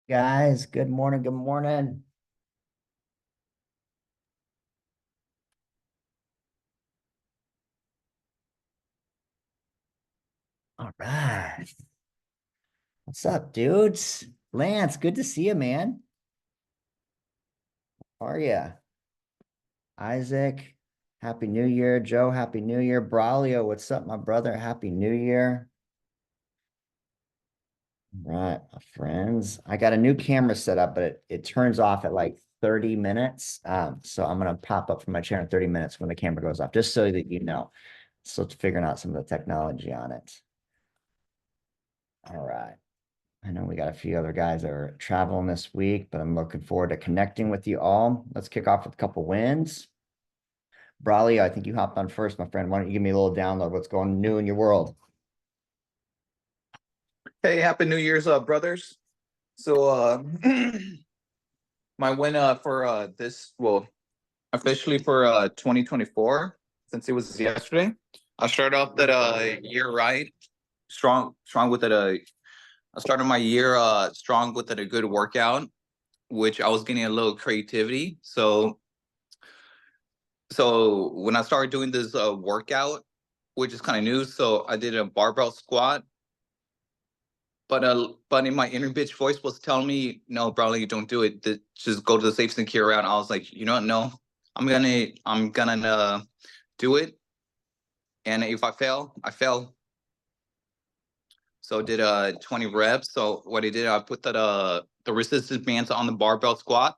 Guys, good morning. Good morning. All right. What's up, dudes? Lance, good to see you, man. How are you? Isaac, Happy New Year. Joe, Happy New Year. Braulio, what's up, my brother? Happy New Year. All right, my friends. I got a new camera set up, but it turns off at like 30 minutes. So I'm gonna pop up from my chair in 30 minutes when the camera goes off, just so that you know. So it's figuring out some of the technology on it. All right. I know we got a few other guys that are traveling this week, but I'm looking forward to connecting with you all. Let's kick off with a couple wins. Brawley, I think you hopped on first, my friend. Why don't you give me a little download? What's going new in your world? Hey, happy New Year's, brothers. So, my win for this, well, officially for 2024, since it was yesterday. I started off that year right, strong with it. I started my year strong with it, a good workout, which I was getting a little creativity. So when I started doing this workout, which is kind of new, so I did a barbell squat. But in my inner bitch voice was telling me, no, Bradley, don't do it. Just go to the safe and secure route. I was like, you know what? No, I'm gonna do it. And if I fail, I fail. So I did 20 reps. So what I did, I put the resistance bands on the barbell squat.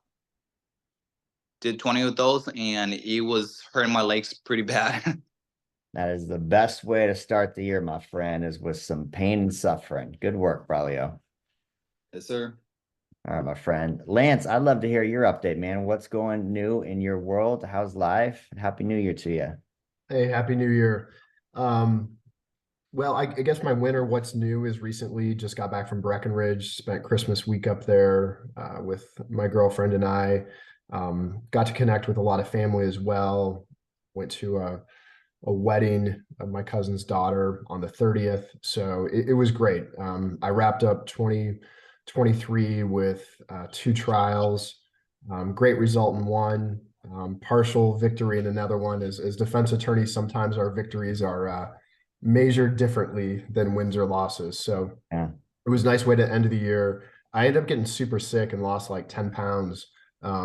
Did 20 of those, and it was hurting my legs pretty bad. That is the best way to start the year, my friend, is with some pain and suffering. Good work, Braulio. Yes, sir. All right, my friend. Lance, I'd love to hear your update, man. What's going new in your world? How's life? Happy New Year to you. Hey, Happy New Year. Um, I guess my winter, what's new is recently just got back from Breckenridge, spent Christmas week up there with my girlfriend and I. Got to connect with a lot of family as well. Went to a wedding of my cousin's daughter on the 30th. So it was great. I wrapped up 2023 with two trials, great result in one, partial victory in another one. As defense attorneys, sometimes our victories are measured differently than wins or losses. So Yeah. it was a nice way to end of the year. I ended up getting super sick and lost like 10 pounds.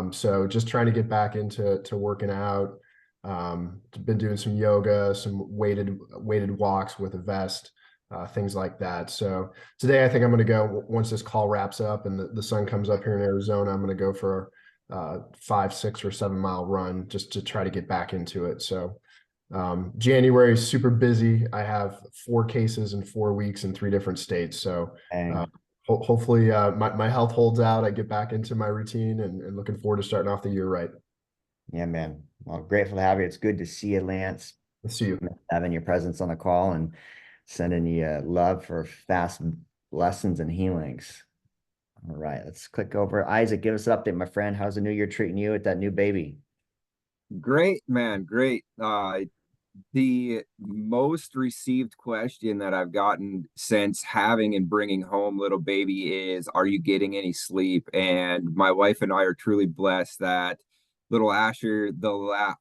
So just trying to get back into working out. Been doing some yoga, some weighted walks with a vest, things like that. So today I think I'm going to go, once this call wraps up and the sun comes up here in Arizona, I'm going to go for a 5, 6, or 7 mile run just to try to get back into it. So January is super busy. I have 4 cases in 4 weeks in 3 different states. So Dang. hopefully my health holds out. I get back into my routine and looking forward to starting off the year right. Yeah, man. Well, grateful to have you. It's good to see you, Lance. Let's see you. Having your presence on the call and sending you love for fast lessons and healings. All right, let's click over. Isaac, give us an update, my friend. How's the new year treating you with that new baby? Great, man. Great. The most received question that I've gotten since having and bringing home little baby is, are you getting any sleep? And my wife and I are truly blessed that little Asher,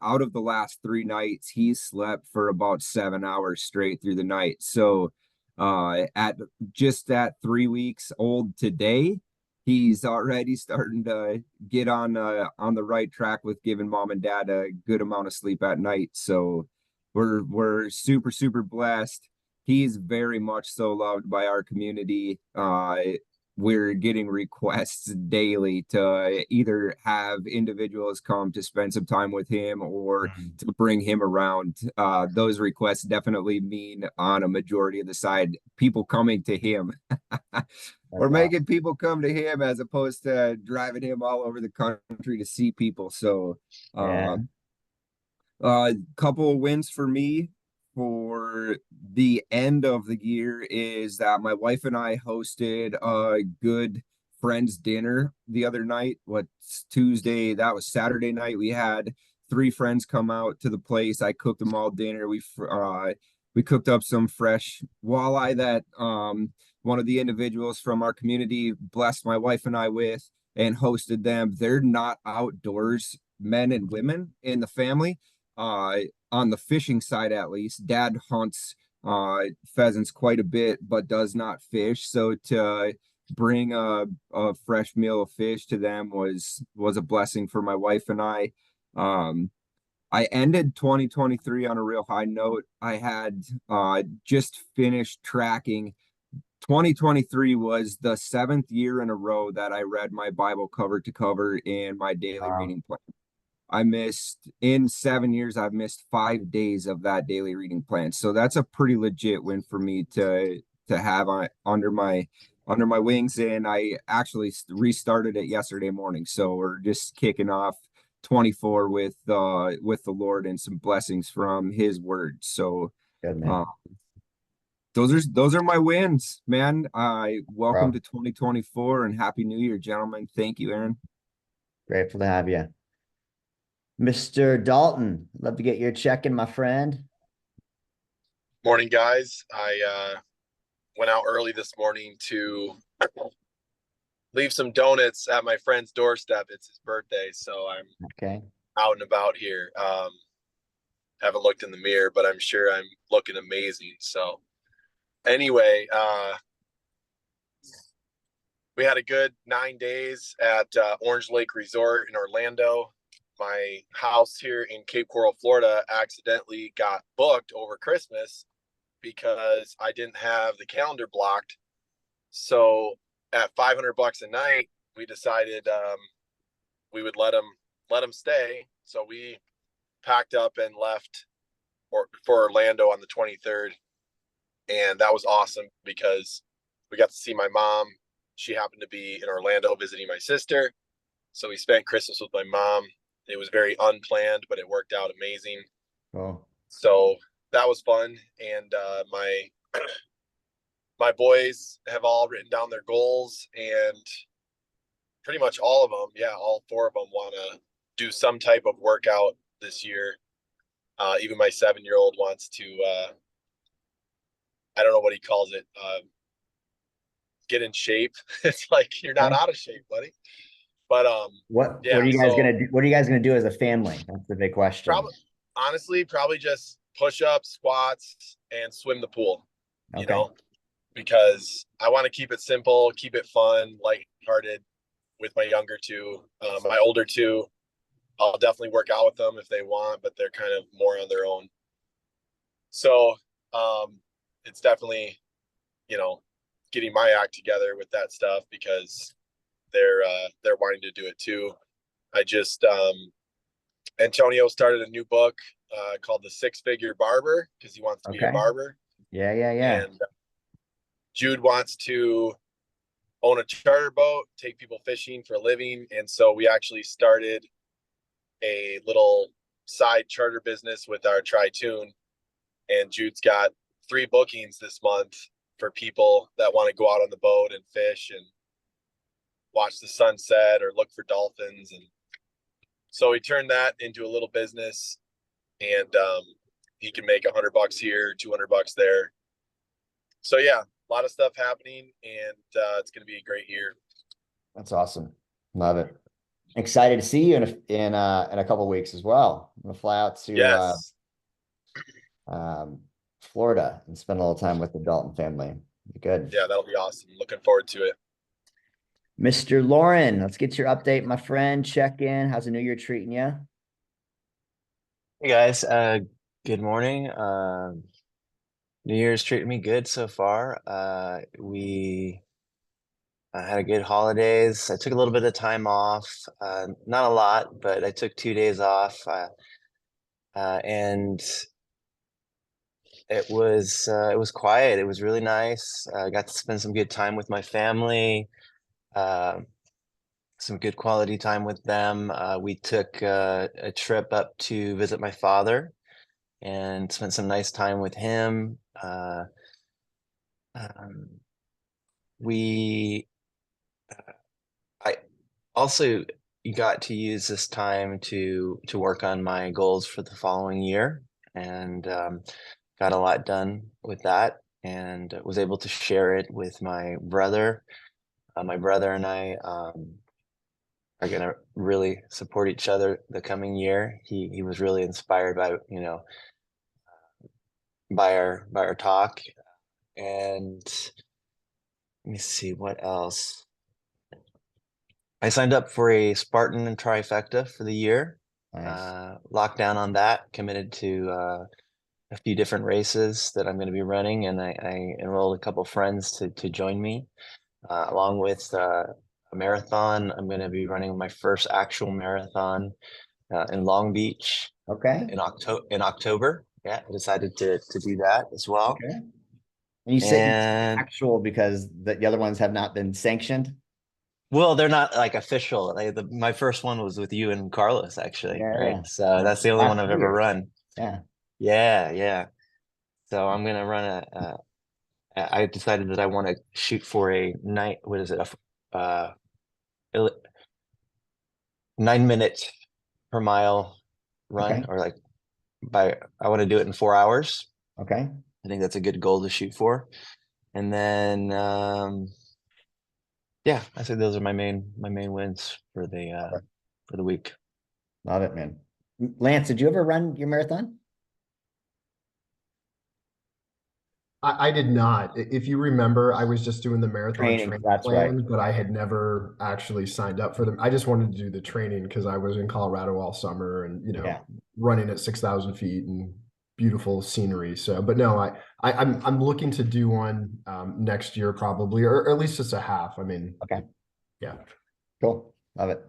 out of the last 3 nights, he slept for about 7 hours straight through the night. So, at just at 3 weeks old today, he's already starting to get on the right track with giving mom and dad a good amount of sleep at night. So we're super blessed. He's very much so loved by our community. We're getting requests daily to either have individuals come to spend some time with him or to bring him around. Those requests definitely mean, on a majority of the side, people coming to him. We're making people come to him as opposed to driving him all over the country to see people. So, Yeah. couple of wins for me for the end of the year is that my wife and I hosted a good friends dinner the other night. What's Tuesday? That was Saturday night. We had 3 friends come out to the place. I cooked them all dinner. We cooked up some fresh walleye that one of the individuals from our community blessed my wife and I with and hosted them. They're not outdoors men and women in the family. On the fishing side, at least, dad hunts pheasants quite a bit, but does not fish. So to bring a fresh meal of fish to them was a blessing for my wife and I. I ended 2023 on a real high note. I had just finished tracking. 2023 was the 7th year in a row that I read my Bible cover to cover in my daily reading plan. I missed in 7 years, I've missed 5 days of that daily reading plan. So that's a pretty legit win for me to have under my wings. And I actually restarted it yesterday morning. So we're just kicking off 24 with the Lord and some blessings from his word. So Good, man. those are my wins, man. I welcome Bro. to 2024 and happy new year, gentlemen. Thank you, Aaron. Grateful to have you. Mr. Dalton, love to get your check in, my friend. Morning, guys. I went out early this morning to leave some donuts at my friend's doorstep. It's his birthday, so I'm Okay. out and about here. Haven't looked in the mirror, but I'm sure I'm looking amazing. So anyway, we had a good 9 days at Orange Lake Resort in Orlando. My house here in Cape Coral, Florida, accidentally got booked over Christmas because I didn't have the calendar blocked. So at $500 a night, we decided we would let them stay. So we packed up and left for Orlando on the 23rd, and that was awesome because we got to see my mom. She happened to be in Orlando visiting my sister, so we spent Christmas with my mom. It was very unplanned, but it worked out amazing. Cool. So that was fun, and my boys have all written down their goals, and pretty much all of them, all 4 of them want to do some type of workout this year. Even my 7-year-old wants to, I don't know what he calls it, get in shape. It's like, you're not out of shape, buddy. But what are you guys gonna do? What are you guys gonna do as a family? That's the big question. Probably just push ups, squats, and swim the pool. Okay. You know, because I want to keep it simple, keep it fun, lighthearted with my younger 2. My older 2, I'll definitely work out with them if they want, but they're kind of more on their own. So it's definitely, getting my act together with that stuff because they're wanting to do it too. I just Antonio started a new book called The 6-Figure Barber because he wants to be a barber. Yeah. And Jude wants to own a charter boat, take people fishing for a living. And so we actually started a little side charter business with our Tri-Tune. And Jude's got 3 bookings this month for people that want to go out on the boat and fish and watch the sunset or look for dolphins. And so he turned that into a little business, and he can make $100 here, $200 there. So yeah, a lot of stuff happening, and it's going to be a great year. That's awesome. Love it. Excited to see you in a couple of weeks as well. I'm gonna fly out to Florida and spend a little time with the Dalton family. Good. Yeah, that'll be awesome. Looking forward to it. Mr. Lauren, let's get your update, my friend. Check in. How's the new year treating you? Hey guys, good morning. New Year's treating me good so far. We had a good holidays. I took a little bit of time off, not a lot, but I took 2 days off, and it was quiet. It was really nice. I got to spend some good time with my family, some good quality time with them. We took a trip up to visit my father and spent some nice time with him. I also got to use this time to work on my goals for the following year, and got a lot done with that. and was able to share it with my brother. My brother and I are gonna really support each other the coming year. He was really inspired by, by our talk. And let me see what else. I signed up for a Spartan and trifecta for the year. Nice. Locked down on that, committed to a few different races that I'm going to be running, and I enrolled a couple friends to join me, along with a marathon. I'm going to be running my first actual marathon in Long Beach Okay. in October. Yeah, I decided to do that as well. Okay. And you say And actual because the other ones have not been sanctioned. well, they're not like official. My first one was with you and Carlos, actually, Yeah. right? So that's the only one Last I've ever year. run. Yeah. Yeah, yeah. So I'm gonna run I decided that I want to shoot for a night. What is it? Uh, 9 minute per mile run, Okay. or like I want to do it in 4 hours. Okay. I think that's a good goal to shoot for. And then, yeah, I think those are my main wins for the week. Love it, man. Lance, did you ever run your marathon? I did not. If you remember, I was just doing the marathon Training, training that's right. plan, but I had never actually signed up for them. I just wanted to do the training because I was in Colorado all summer and, Yeah. running at 6,000 feet and beautiful scenery. So, but no, I'm looking to do one next year probably, or at least just a half. I mean, Okay. yeah. Cool. Love it.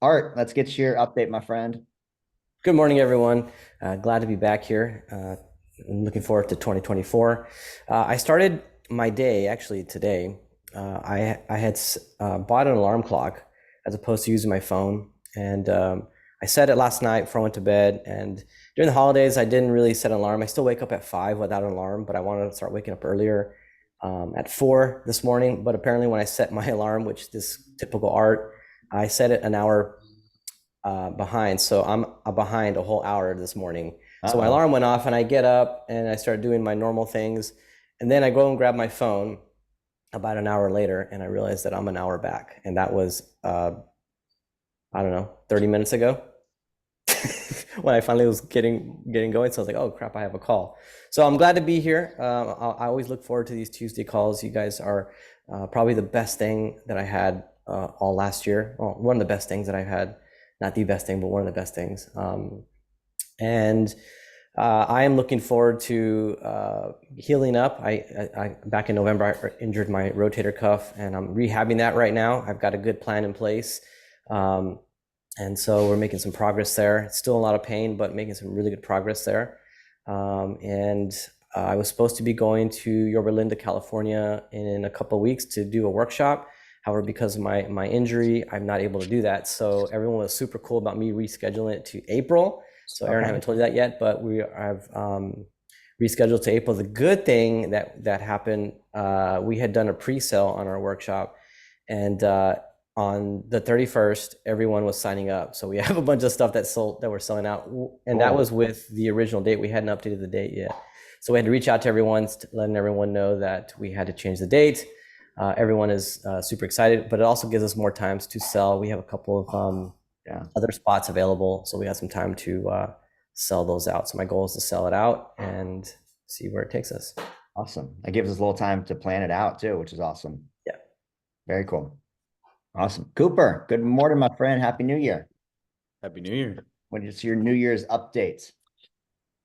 Art, let's get your update, my friend. Good morning, everyone. Glad to be back here. I'm looking forward to 2024. I started my day actually today. I had bought an alarm clock as opposed to using my phone, and I set it last night before I went to bed. And during the holidays, I didn't really set an alarm. I still wake up at 5 without an alarm, but I wanted to start waking up earlier at 4 this morning. But apparently, when I set my alarm, which is typical Art, I set it an hour behind. So I'm behind a whole hour this morning. So my alarm went off and I get up and I start doing my normal things. And then I go and grab my phone about an hour later and I realized that I'm an hour back. And that was, I don't know, 30 minutes ago when I finally was getting going. So I was like, oh crap, I have a call. So I'm glad to be here. I always look forward to these Tuesday calls. You guys are probably the best thing that I had all last year. Well, one of the best things that I've had. Not the best thing, but one of the best things. And I am looking forward to healing up. I back in November, I injured my rotator cuff and I'm rehabbing that right now. I've got a good plan in place. And so we're making some progress there. It's still a lot of pain, but making some really good progress there. And I was supposed to be going to Yorba Linda, California in a couple of weeks to do a workshop. However, because of my injury, I'm not able to do that. So everyone was super cool about me rescheduling it to April. So Aaron, I haven't told you that yet, but I've rescheduled to April. The good thing that happened, we had done a pre-sale on our workshop, and on the 31st, everyone was signing up. So we have a bunch of stuff that we're selling out, and that was with the original date. We hadn't updated the date yet. So we had to reach out to everyone, letting everyone know that we had to change the date. Everyone is super excited, but it also gives us more times to sell. We have a couple of other spots available, so we have some time to sell those out. So my goal is to sell it out and see where it takes us. Awesome. That gives us a little time to plan it out too, which is awesome. Yeah. Very cool. Awesome. Cooper, good morning, my friend. Happy New Year. Happy New Year. What is your New Year's updates?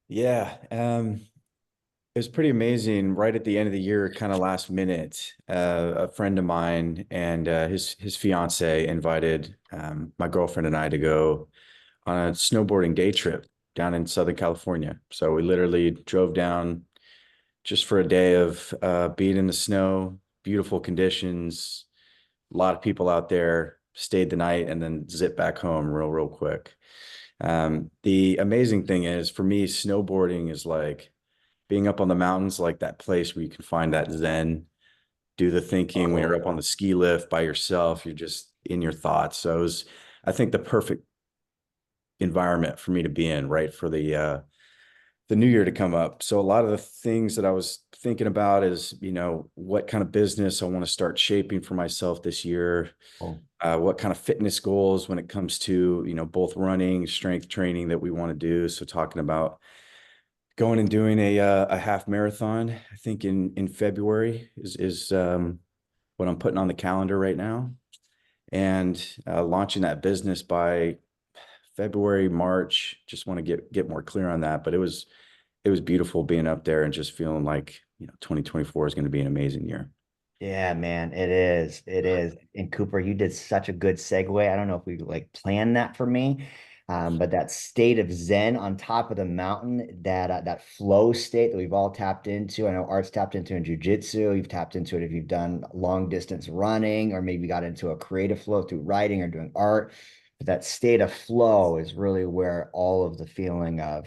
Yeah, it was pretty amazing. Right at the end of the year, kind of last minute, a friend of mine and his fiance invited my girlfriend and I to go on a snowboarding day trip down in Southern California. So we literally drove down just for a day of being in the snow, beautiful conditions, a lot of people out there, stayed the night, and then zipped back home real quick. The amazing thing is, for me, snowboarding is like being up on the mountains, like that place where you can find that zen, do the thinking. When you're up on the ski lift by yourself, you're just in your thoughts. So it was, I think, the perfect environment for me to be in, right, for the the new year to come up. So a lot of the things that I was thinking about is, what kind of business I want to start shaping for myself this year. Oh. What kind of fitness goals when it comes to, both running, strength training that we want to do. So talking about going and doing a half marathon, I think in February is what I'm putting on the calendar right now, and launching that business by February, March. Just want to get more clear on that. But it was beautiful being up there and just feeling like, 2024 is going to be an amazing year. Yeah, man, it is. It is. And Cooper, you did such a good segue. I don't know if we like planned that for me, but that state of Zen on top of the mountain, that flow state that we've all tapped into. I know Art's tapped into in jujitsu. You've tapped into it if you've done long distance running, or maybe got into a creative flow through writing or doing art. But that state of flow is really where all of the feeling of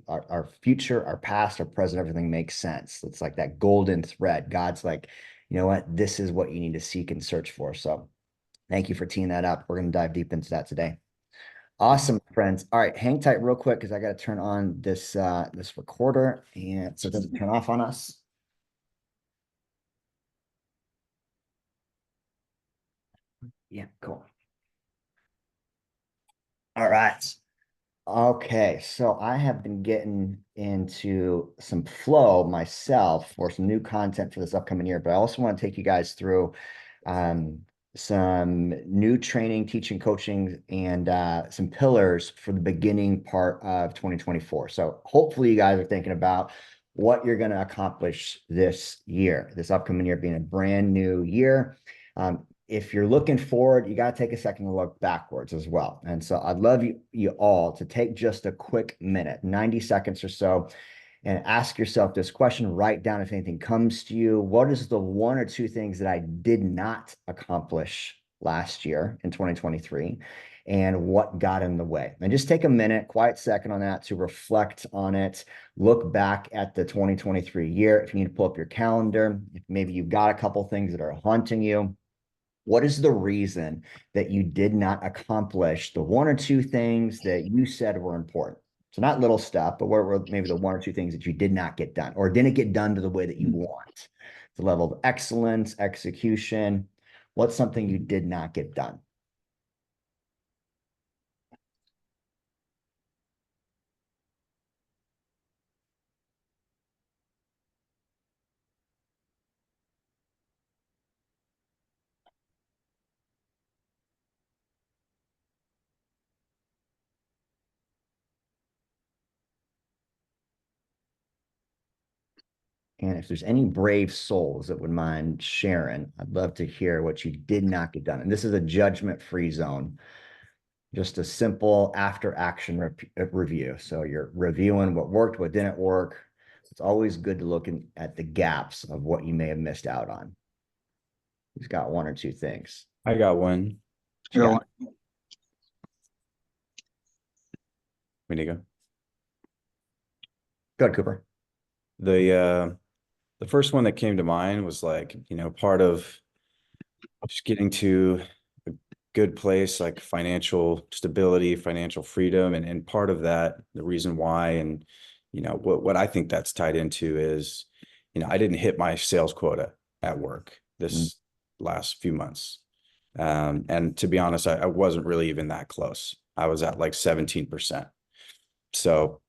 our future, our past, our present, everything makes sense. It's like that golden thread. God's like, you know what? This is what you need to seek and search for. So thank you for teeing that up. We're going to dive deep into that today. Awesome, friends. All right, hang tight real quick because I got to turn on this recorder and so it doesn't turn off on us. Yeah, cool. All right. Okay, so I have been getting into some flow myself for some new content for this upcoming year, but I also want to take you guys through um, some new training, teaching, coaching, and some pillars for the beginning part of 2024. So hopefully you guys are thinking about what you're going to accomplish this year, this upcoming year being a brand new year. If you're looking forward, you got to take a second to look backwards as well. And so I'd love you all to take just a quick minute, 90 seconds or so, and ask yourself this question. Write down if anything comes to you. What is the one or two things that I did not accomplish last year in 2023? And what got in the way? And just take a minute, quiet second on that to reflect on it. Look back at the 2023 year. If you need to pull up your calendar, if maybe you've got a couple things that are haunting you, what is the reason that you did not accomplish the one or two things that you said were important? So not little stuff, but what were maybe the one or two things that you did not get done or didn't get done to the way that you want? The level of excellence, execution. What's something you did not get done? And if there's any brave souls that would mind sharing, I'd love to hear what you did not get done. And this is a judgment-free zone, just a simple after action review. So you're reviewing what worked, what didn't work. It's always good to look at the gaps of what you may have missed out on. Who's got one or two things? I got one. Yeah. We need to go. Go ahead, Cooper. The first one that came to mind was like, part of just getting to a good place, like financial stability, financial freedom. And part of that, the reason why, and, what I think that's tied into is, I didn't hit my sales quota at work this last few months. And to be honest, I wasn't really even that close. I was at like 17%. So,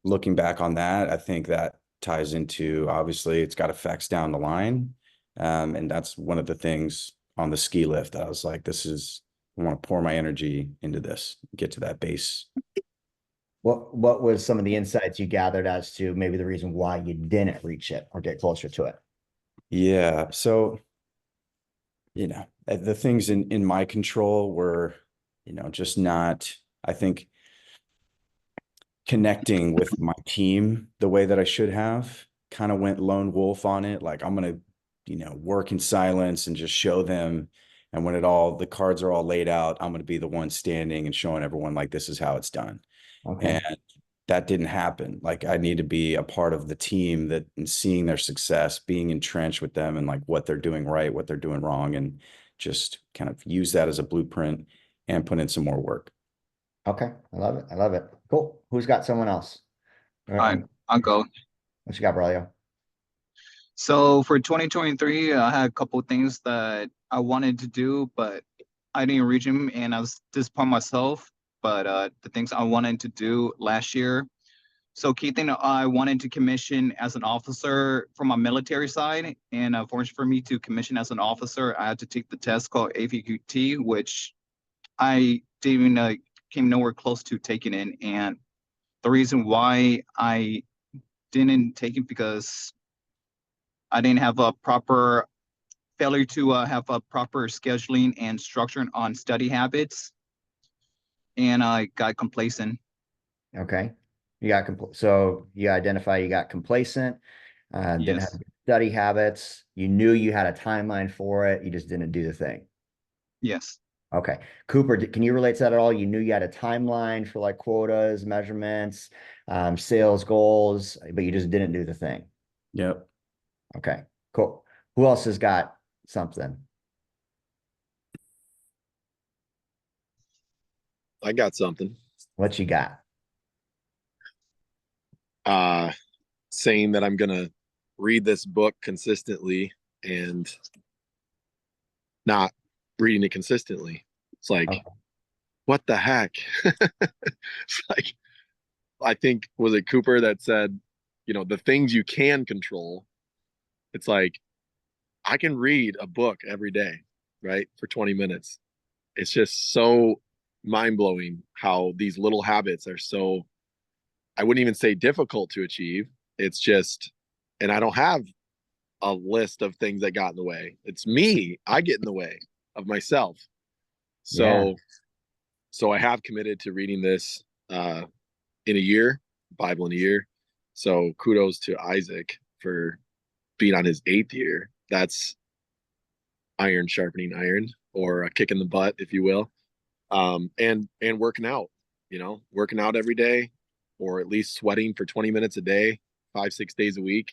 looking back on that, I think that ties into, obviously it's got effects down the line. And that's one of the things on the ski lift that I was like, I want to pour my energy into this, get to that base. What was some of the insights you gathered as to maybe the reason why you didn't reach it or get closer to it? Yeah. So, the things in my control were, just not, I think, connecting with my team the way that I should have. Kind of went lone wolf on it. Like I'm going to, work in silence and just show them. And when the cards are all laid out, I'm going to be the one standing and showing everyone like, this is how it's done. Okay. And that didn't happen. Like I need to be a part of the team that and seeing their success, being entrenched with them and like what they're doing right, what they're doing wrong, and just kind of use that as a blueprint and put in some more work. Okay. I love it. I love it. Cool. Who's got someone else? All right, I'll go. what you got, Braulio? So for 2023, I had a couple things that I wanted to do, but I didn't reach them, and I was disappointed myself. But the things I wanted to do last year. So key thing I wanted to commission as an officer from my military side, and for me to commission as an officer, I had to take the test called AVQT, which I didn't even came nowhere close to taking it. And the reason why I didn't take it because I didn't have a proper failure to have a proper scheduling and structure on study habits, and I got complacent. Okay. You got so you identify you got complacent, didn't have Yes. good study habits. You knew you had a timeline for it. You just didn't do the thing. Yes. Okay. Cooper, can you relate to that at all? You knew you had a timeline for like quotas, measurements, sales goals, but you just didn't do the thing. Yep. Okay, cool. Who else has got something? I got something. What you got? Saying that I'm gonna read this book consistently and not reading it consistently. It's like, Okay. what the heck? It's like, I think, was it Cooper that said, the things you can control? It's like, I can read a book every day, right? For 20 minutes. It's just so mind blowing how these little habits are so, I wouldn't even say difficult to achieve. It's just, and I don't have a list of things that got in the way. It's me. I get in the way of myself. So, so I have committed to reading this in a year, Bible in a year. So kudos to Isaac for being on his 8th year. That's iron sharpening iron, or a kick in the butt, if you will. And working out, working out every day, or at least sweating for 20 minutes a day, 5-6 days a week.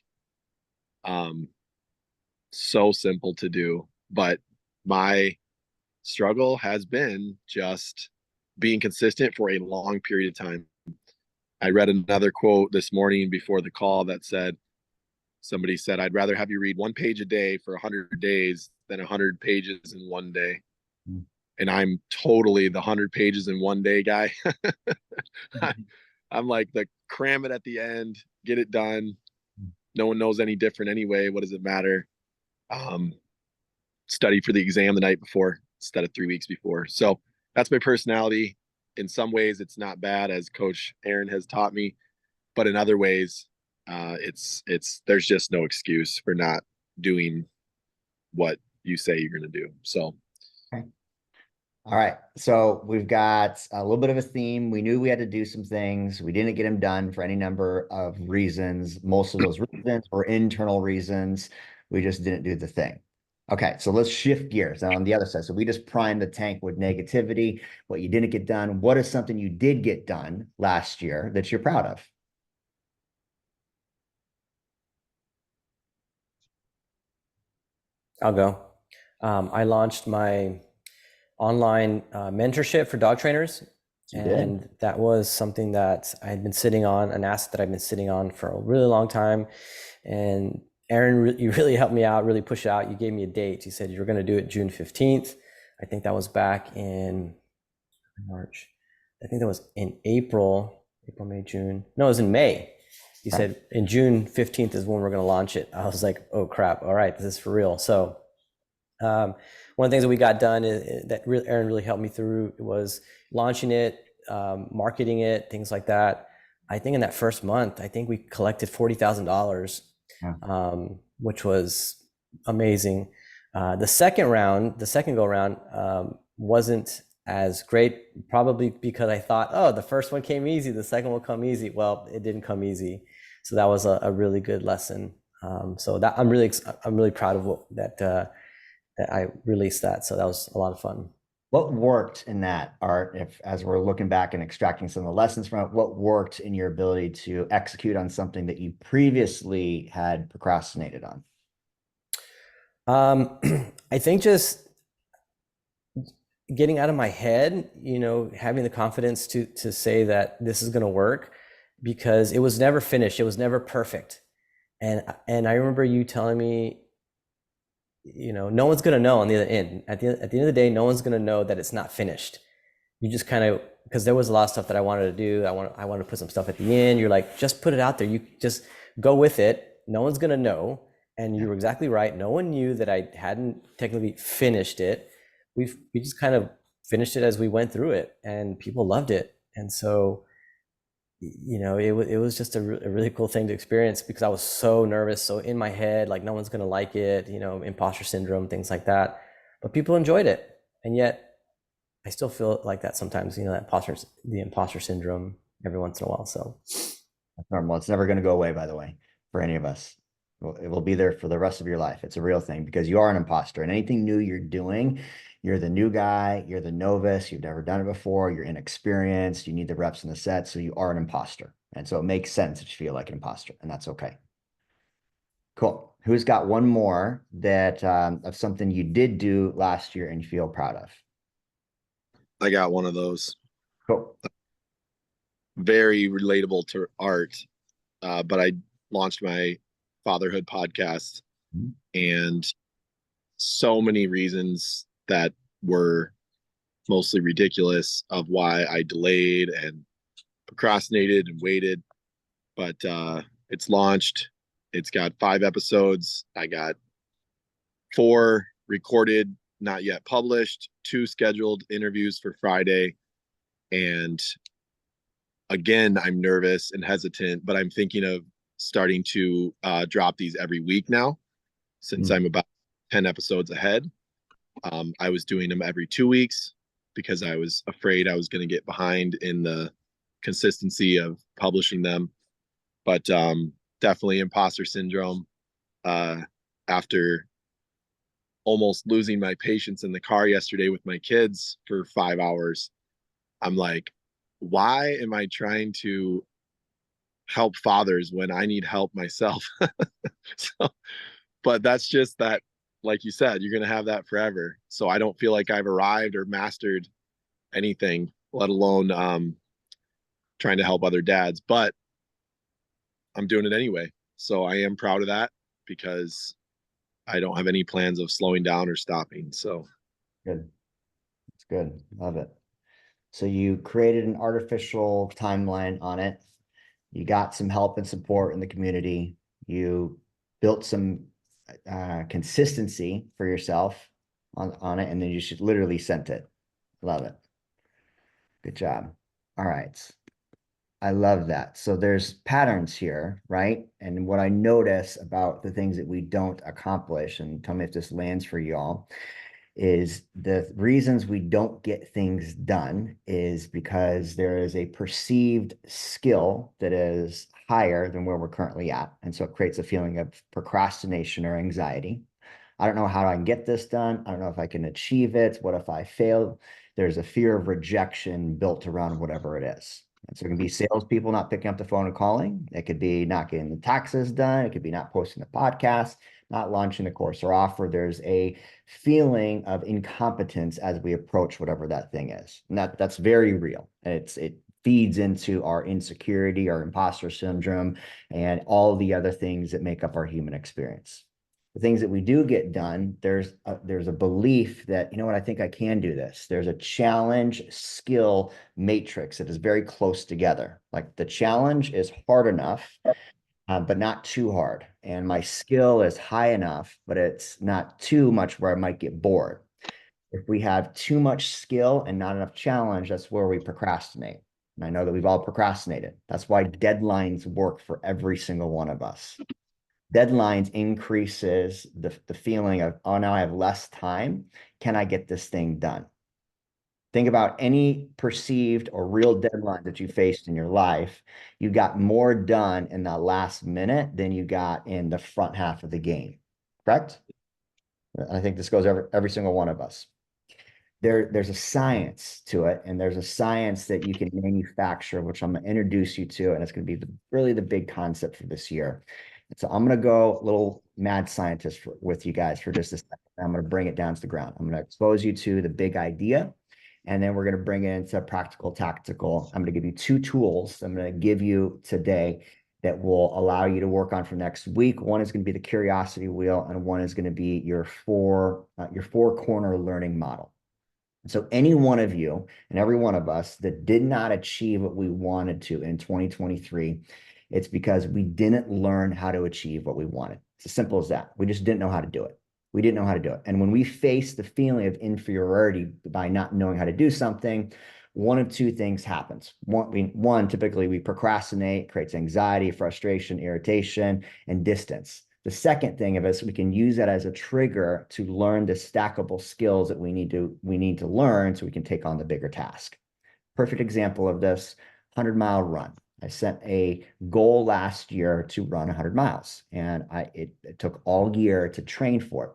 So simple to do, but my struggle has been just being consistent for a long period of time. I read another quote this morning before the call that said, somebody said, I'd rather have you read 1 page a day for 100 days than 100 pages in 1 day. Mm. And I'm totally the 100 pages in 1 day guy. I'm like the cram it at the end, get it done. No one knows any different anyway. What does it matter? Study for the exam the night before instead of 3 weeks before. So that's my personality. In some ways, it's not bad, as Coach Aaron has taught me, but in other ways, it's there's just no excuse for not doing what you say you're going to do. So, Okay. All right. So we've got a little bit of a theme. We knew we had to do some things. We didn't get them done for any number of reasons. Most of those reasons were internal reasons. We just didn't do the thing. Okay, so let's shift gears on the other side. So we just primed the tank with negativity, what you didn't get done. What is something you did get done last year that you're proud of? I'll go. I launched my online mentorship for dog trainers. And that was something that I had been sitting on, an asset that I've been sitting on for a really long time. And Aaron, you really helped me out, really push it out. You gave me a date. You said you were going to do it June 15th. I think that was back in March. I think that was in April, May, June. No, it was in May. You said in June 15th is when we're going to launch it. I was like, oh crap. All right, this is for real. So one of the things that we got done that Aaron really helped me through was launching it, marketing it, things like that. I think in that first month, I think we collected $40,000. Which was amazing. The second go round wasn't as great, probably because I thought, oh, the first one came easy, the second will come easy. Well, it didn't come easy. So that was a really good lesson. So that I'm really proud of that I released that. So that was a lot of fun. What worked in that, Art, as we're looking back and extracting some of the lessons from it, what worked in your ability to execute on something that you previously had procrastinated on? I think just getting out of my head, having the confidence to say that this is going to work, because it was never finished. It was never perfect. And I remember you telling me, no one's going to know on the other end. At the end of the day, no one's going to know that it's not finished. You just kind of, because there was a lot of stuff that I wanted to do. I wanted to put some stuff at the end. You're like, just put it out there. You just go with it. No one's going to know. And you were exactly right. No one knew that I hadn't technically finished it. We just kind of finished it as we went through it, and people loved it. And so, it was just a really cool thing to experience, because I was so nervous, so in my head, like no one's gonna like it, imposter syndrome, things like that. But people enjoyed it, and yet I still feel like that sometimes. The imposter syndrome every once in a while. So That's normal. It's never going to go away, by the way, for any of us. It will be there for the rest of your life. It's a real thing, because you are an imposter, and anything new you're doing, you're the new guy, you're the novice, you've never done it before, you're inexperienced, you need the reps in the set, so you are an imposter. And so it makes sense that you feel like an imposter, and that's okay. Cool. Who's got one more that of something you did do last year and you feel proud of? I got one of those. Cool. Very relatable to art. But I launched my fatherhood podcast, and so many reasons that were mostly ridiculous of why I delayed and procrastinated and waited. But it's launched. It's got 5 episodes. I got 4 recorded, not yet published, 2 scheduled interviews for Friday. And again, I'm nervous and hesitant, but I'm thinking of starting to drop these every week now, since I'm about 10 episodes ahead. I was doing them every 2 weeks because I was afraid I was going to get behind in the consistency of publishing them. But definitely imposter syndrome. After almost losing my patience in the car yesterday with my kids for 5 hours, I'm like, why am I trying to help fathers when I need help myself? But that's just that, like you said, you're going to have that forever. So I don't feel like I've arrived or mastered anything, let alone trying to help other dads, but I'm doing it anyway. So I am proud of that, because I don't have any plans of slowing down or stopping. So good. It's good. Love it. So you created an artificial timeline on it. You got some help and support in the community. You built some consistency for yourself on it, and then you should literally sent it. Love it. Good job. All right. I love that. So there's patterns here, right? And what I notice about the things that we don't accomplish, and tell me if this lands for y'all, is the reasons we don't get things done is because there is a perceived skill that is higher than where we're currently at. And so it creates a feeling of procrastination or anxiety. I don't know how I can get this done. I don't know if I can achieve it. What if I fail? There's a fear of rejection built around whatever it is. And so it can be salespeople not picking up the phone and calling. It could be not getting the taxes done. It could be not posting the podcast, not launching the course or offer. There's a feeling of incompetence as we approach whatever that thing is. And that's very real. It feeds into our insecurity, our imposter syndrome, and all the other things that make up our human experience. The things that we do get done, there's a belief that, you know what, I think I can do this. There's a challenge skill matrix that is very close together. Like the challenge is hard enough, but not too hard. And my skill is high enough, but it's not too much where I might get bored. If we have too much skill and not enough challenge, that's where we procrastinate. And I know that we've all procrastinated. That's why deadlines work for every single one of us. Deadlines increases the feeling of, oh, now I have less time. Can I get this thing done? Think about any perceived or real deadline that you faced in your life. You got more done in the last minute than you got in the front half of the game, correct? I think this goes every single one of us. There's a science to it, and there's a science that you can manufacture, which I'm going to introduce you to, and it's going to be really the big concept for this year. So I'm going to go a little mad scientist with you guys for just a second. I'm going to bring it down to the ground. I'm going to expose you to the big idea, And then we're going to bring it into practical, tactical. I'm going to give you 2 tools I'm going to give you today that will allow you to work on for next week. One is going to be the curiosity wheel, and one is going to be your four corner learning model. So any one of you and every one of us that did not achieve what we wanted to in 2023, it's because we didn't learn how to achieve what we wanted. It's as simple as that. We just didn't know how to do it. We didn't know how to do it. And when we face the feeling of inferiority by not knowing how to do something, one of 2 things happens. One, typically we procrastinate, creates anxiety, frustration, irritation, and distance. The second thing of us, we can use that as a trigger to learn the stackable skills that we need to learn so we can take on the bigger task. Perfect example of this, 100-mile run. I set a goal last year to run 100 miles, and it took all year to train for it.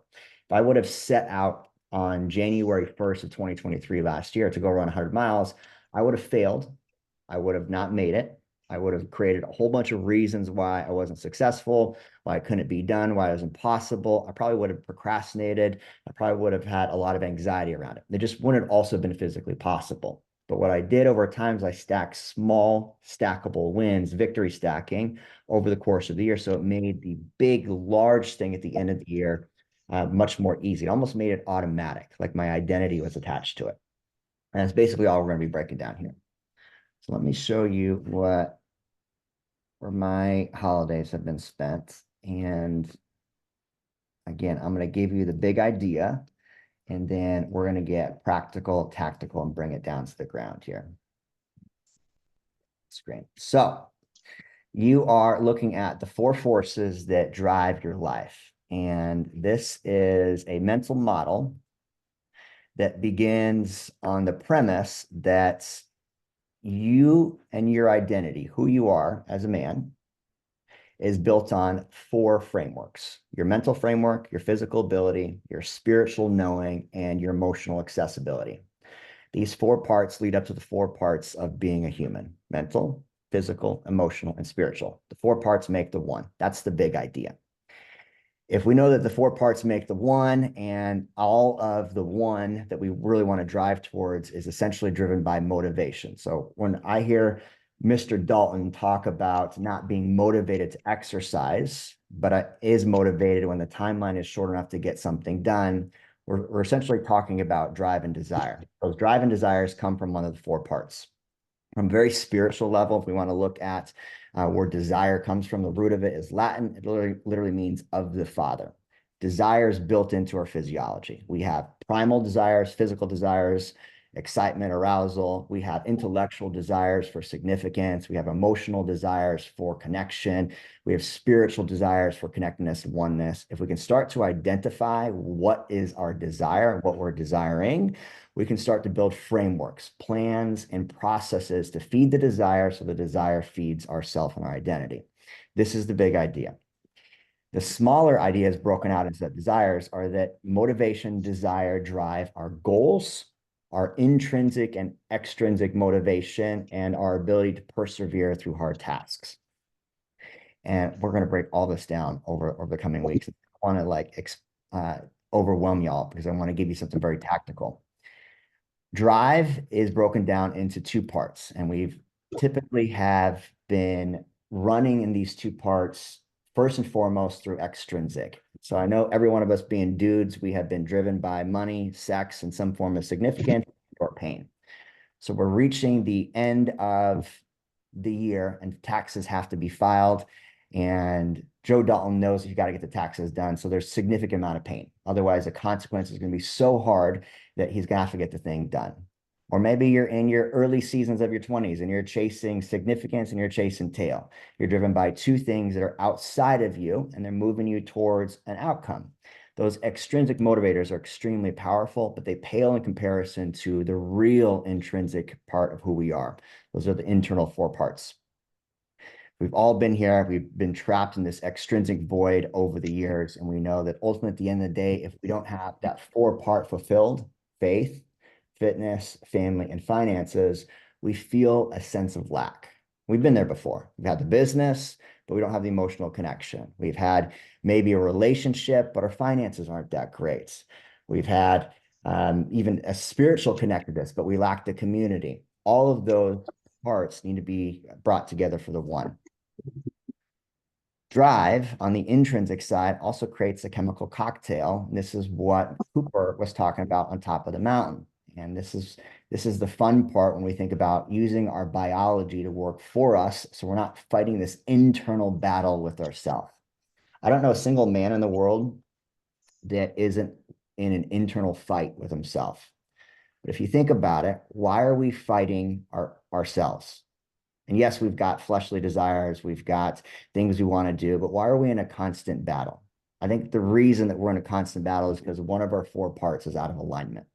If I would have set out on January 1st of 2023 last year to go run 100 miles, I would have failed. I would have not made it. I would have created a whole bunch of reasons why I wasn't successful, why it couldn't be done, why it was impossible. I probably would have procrastinated. I probably would have had a lot of anxiety around it. It just wouldn't have also been physically possible. But what I did over time is I stacked small stackable wins, victory stacking over the course of the year. So it made the big, large thing at the end of the year much more easy. It almost made it automatic, like my identity was attached to it. And that's basically all we're going to be breaking down here. So let me show you where my holidays have been spent. And again, I'm going to give you the big idea, and then we're going to get practical, tactical, and bring it down to the ground here. Screen. So you are looking at the 4 forces that drive your life. And this is a mental model that begins on the premise that you and your identity, who you are as a man, is built on 4 frameworks: your mental framework, your physical ability, your spiritual knowing, and your emotional accessibility. These 4 parts lead up to the 4 parts of being a human: mental, physical, emotional, and spiritual. The 4 parts make the one. That's the big idea. If we know that the 4 parts make the one, and all of the one that we really want to drive towards is essentially driven by motivation. So when I hear Mr. Dalton talk about not being motivated to exercise, but is motivated when the timeline is short enough to get something done, we're essentially talking about drive and desire. Those drive and desires come from one of the 4 parts. From a very spiritual level, if we want to look at where desire comes from, the root of it is Latin. It literally means of the Father. Desire is built into our physiology. We have primal desires, physical desires, excitement, arousal. We have intellectual desires for significance. We have emotional desires for connection. We have spiritual desires for connectedness and oneness. If we can start to identify what is our desire and what we're desiring, we can start to build frameworks, plans, and processes to feed the desire so the desire feeds ourself and our identity. This is the big idea. The smaller ideas broken out into desires are that motivation, desire, drive are goals, our intrinsic and extrinsic motivation, and our ability to persevere through hard tasks. And we're going to break all this down over the coming weeks. I want to overwhelm y'all because I want to give you something very tactical. Drive is broken down into 2 parts, and we've typically have been running in these 2 parts first and foremost through extrinsic. So I know every one of us being dudes, we have been driven by money, sex, and some form of significance or pain. So we're reaching the end of the year and taxes have to be filed. And Joe Dalton knows you got to get the taxes done. So there's a significant amount of pain. Otherwise, the consequence is going to be so hard that he's going to have to get the thing done. Or maybe you're in your early seasons of your 20s and you're chasing significance and you're chasing tail. You're driven by 2 things that are outside of you and they're moving you towards an outcome. Those extrinsic motivators are extremely powerful, but they pale in comparison to the real intrinsic part of who we are. Those are the internal 4 parts. We've all been here. We've been trapped in this extrinsic void over the years. And we know that ultimately at the end of the day, if we don't have that 4 part fulfilled, faith, fitness, family, and finances, we feel a sense of lack. We've been there before. We've had the business, but we don't have the emotional connection. We've had maybe a relationship, but our finances aren't that great. We've had even a spiritual connectedness, but we lack the community. All of those parts need to be brought together for the one. Drive on the intrinsic side also creates a chemical cocktail. This is what Cooper was talking about on top of the mountain. And this is the fun part when we think about using our biology to work for us. So we're not fighting this internal battle with ourselves. I don't know a single man in the world that isn't in an internal fight with himself. But if you think about it, why are we fighting ourselves? And yes, we've got fleshly desires, we've got things we want to do, but why are we in a constant battle? I think the reason that we're in a constant battle is because one of our four parts is out of alignment.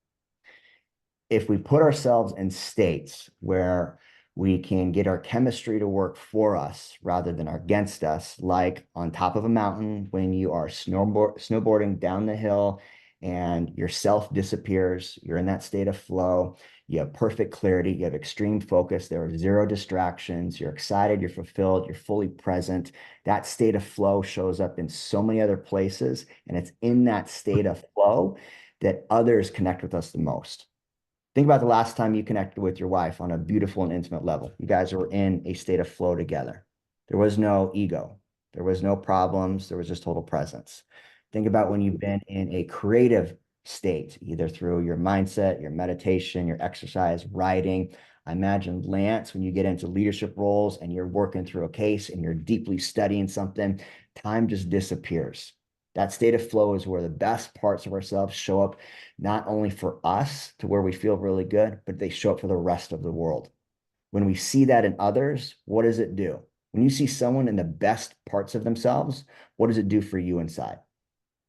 If we put ourselves in states where we can get our chemistry to work for us rather than against us, like on top of a mountain when you are snowboarding down the hill and your self disappears, you're in that state of flow, you have perfect clarity, you have extreme focus, there are zero distractions, you're excited, you're fulfilled, you're fully present. That state of flow shows up in so many other places, and it's in that state of flow that others connect with us the most. Think about the last time you connected with your wife on a beautiful and intimate level. You guys were in a state of flow together. There was no ego. There was no problems. There was just total presence. Think about when you've been in a creative state, either through your mindset, your meditation, your exercise, writing. I imagine, Lance, when you get into leadership roles and you're working through a case and you're deeply studying something, time just disappears. That state of flow is where the best parts of ourselves show up, not only for us to where we feel really good, but they show up for the rest of the world. When we see that in others, what does it do? When you see someone in the best parts of themselves, what does it do for you inside?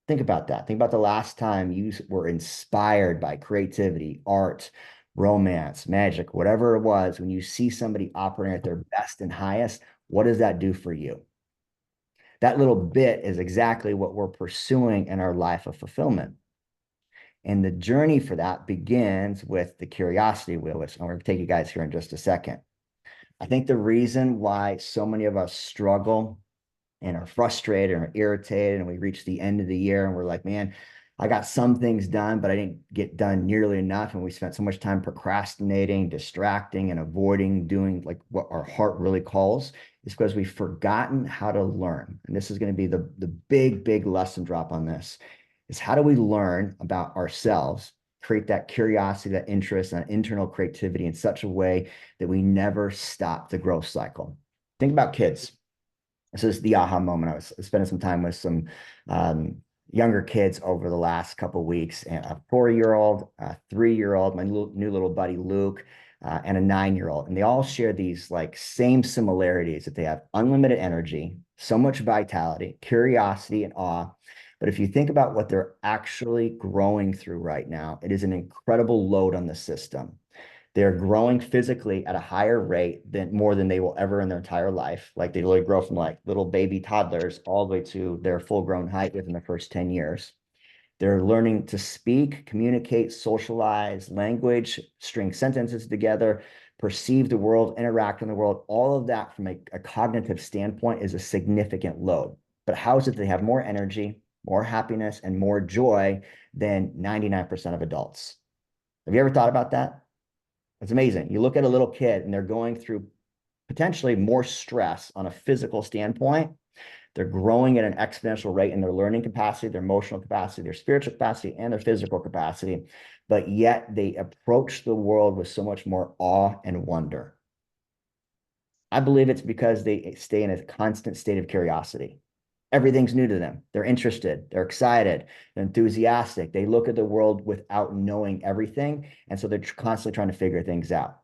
Think about that. Think about the last time you were inspired by creativity, art, romance, magic, whatever it was. When you see somebody operating at their best and highest, what does that do for you? That little bit is exactly what we're pursuing in our life of fulfillment. And the journey for that begins with the curiosity wheel, which I'm going to take you guys here in just a second. I think the reason why so many of us struggle and are frustrated and are irritated, and we reach the end of the year and we're like, man, I got some things done, but I didn't get done nearly enough. And we spent so much time procrastinating, distracting, and avoiding doing like what our heart really calls, is because we've forgotten how to learn. And this is going to be the big lesson drop on this, is how do we learn about ourselves, create that curiosity, that interest, and that internal creativity in such a way that we never stop the growth cycle. Think about kids. This is the aha moment. I was spending some time with some younger kids over the last couple of weeks, and a 4-year-old, a 3-year-old, my new little buddy Luke, and a 9-year-old. And they all share these like same similarities, that they have unlimited energy, so much vitality, curiosity, and awe. But if you think about what they're actually growing through right now, it is an incredible load on the system. They're growing physically at a higher rate than more than they will ever in their entire life. Like they literally grow from like little baby toddlers all the way to their full grown height within the first 10 years. They're learning to speak, communicate, socialize, language, string sentences together, perceive the world, interact in the world. All of that from a cognitive standpoint is a significant load. But how is it they have more energy, more happiness, and more joy than 99% of adults? Have you ever thought about that? It's amazing. You look at a little kid and they're going through potentially more stress on a physical standpoint. They're growing at an exponential rate in their learning capacity, their emotional capacity, their spiritual capacity, and their physical capacity. But yet they approach the world with so much more awe and wonder. I believe it's because they stay in a constant state of curiosity. Everything's new to them. They're interested. They're excited. They're enthusiastic. They look at the world without knowing everything. And so they're constantly trying to figure things out.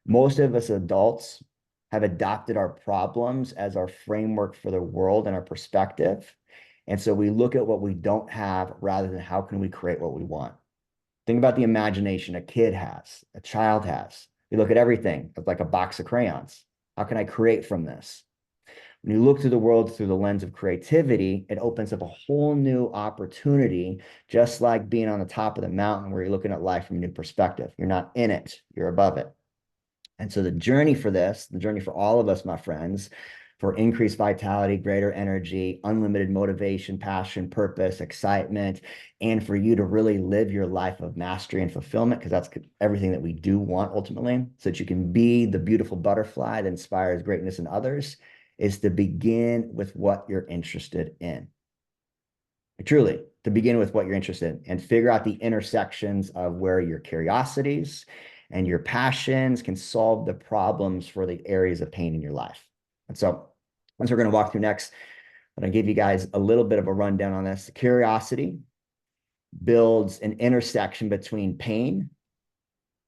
Most of us adults have adopted our problems as our framework for the world and our perspective. And so we look at what we don't have rather than how can we create what we want. Think about the imagination a kid has, a child has. We look at everything like a box of crayons. How can I create from this? When you look through the world through the lens of creativity, it opens up a whole new opportunity, just like being on the top of the mountain where you're looking at life from a new perspective. You're not in it, you're above it. And so the journey for this, the journey for all of us, my friends, for increased vitality, greater energy, unlimited motivation, passion, purpose, excitement, and for you to really live your life of mastery and fulfillment, because that's everything that we do want ultimately, so that you can be the beautiful butterfly that inspires greatness in others, is to begin with what you're interested in. Truly, to begin with what you're interested in and figure out the intersections of where your curiosities and your passions can solve the problems for the areas of pain in your life. And so, once we're going to walk through next, I'm going to give you guys a little bit of a rundown on this. Curiosity builds an intersection between pain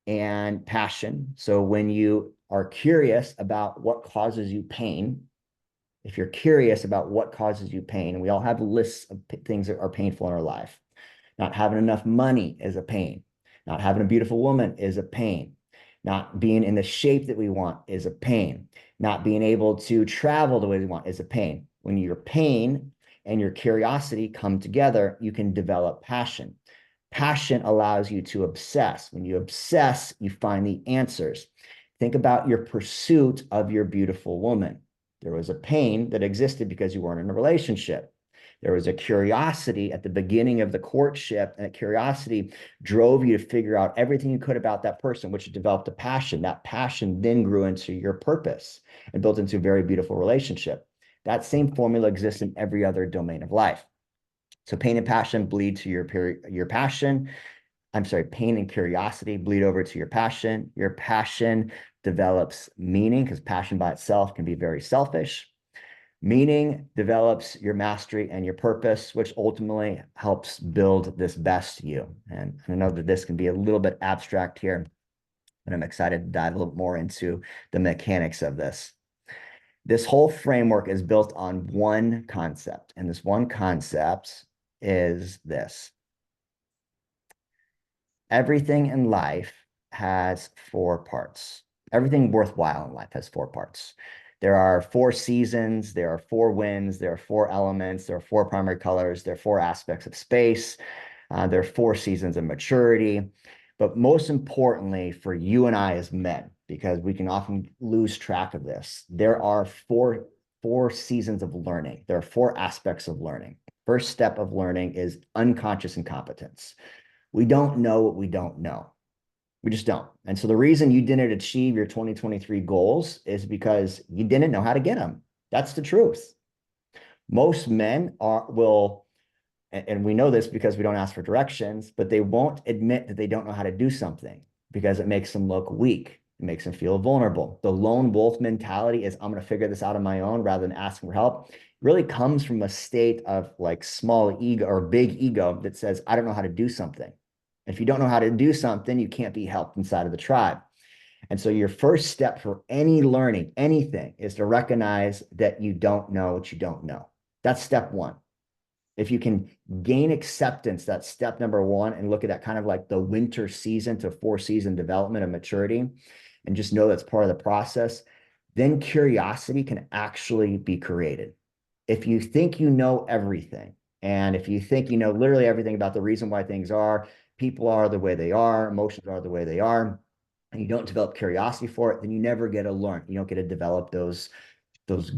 and passion. So when you are curious about what causes you pain, if you're curious about what causes you pain, and we all have lists of things that are painful in our life. Not having enough money is a pain. Not having a beautiful woman is a pain. Not being in the shape that we want is a pain. Not being able to travel the way we want is a pain. When your pain and your curiosity come together, you can develop passion. Passion allows you to obsess. When you obsess, you find the answers. Think about your pursuit of your beautiful woman. There was a pain that existed because you weren't in a relationship. There was a curiosity at the beginning of the courtship, and that curiosity drove you to figure out everything you could about that person, which developed a passion. That passion then grew into your purpose and built into a very beautiful relationship. That same formula exists in every other domain of life. So pain and passion bleed to your passion. I'm sorry, pain and curiosity bleed over to your passion. Your passion develops meaning, because passion by itself can be very selfish. Meaning develops your mastery and your purpose, which ultimately helps build this best you. And I know that this can be a little bit abstract here, but I'm excited to dive a little more into the mechanics of this. This whole framework is built on one concept, and this one concept is this. Everything in life has 4 parts. Everything worthwhile in life has 4 parts. There are 4 seasons, there are 4 winds, there are 4 elements, there are 4 primary colors, there are 4 aspects of space, there are 4 seasons of maturity. But most importantly, for you and I as men, because we can often lose track of this, there are four seasons of learning. There are 4 aspects of learning. First step of learning is unconscious incompetence. We don't know what we don't know. We just don't. And so the reason you didn't achieve your 2023 goals is because you didn't know how to get them. That's the truth. Most men will, and we know this because we don't ask for directions, but they won't admit that they don't know how to do something because it makes them look weak. It makes them feel vulnerable. The lone wolf mentality is, I'm going to figure this out on my own rather than asking for help, really comes from a state of like small ego or big ego that says, I don't know how to do something. If you don't know how to do something, you can't be helped inside of the tribe. And so your first step for any learning, anything, is to recognize that you don't know what you don't know. That's step 1. If you can gain acceptance, that's step number 1, and look at that kind of like the winter season to 4-season development of maturity, and just know that's part of the process, then curiosity can actually be created. If you think you know everything, and if you think you know literally everything about the reason why things are, people are the way they are, emotions are the way they are, and you don't develop curiosity for it, then you never get to learn. You don't get to develop those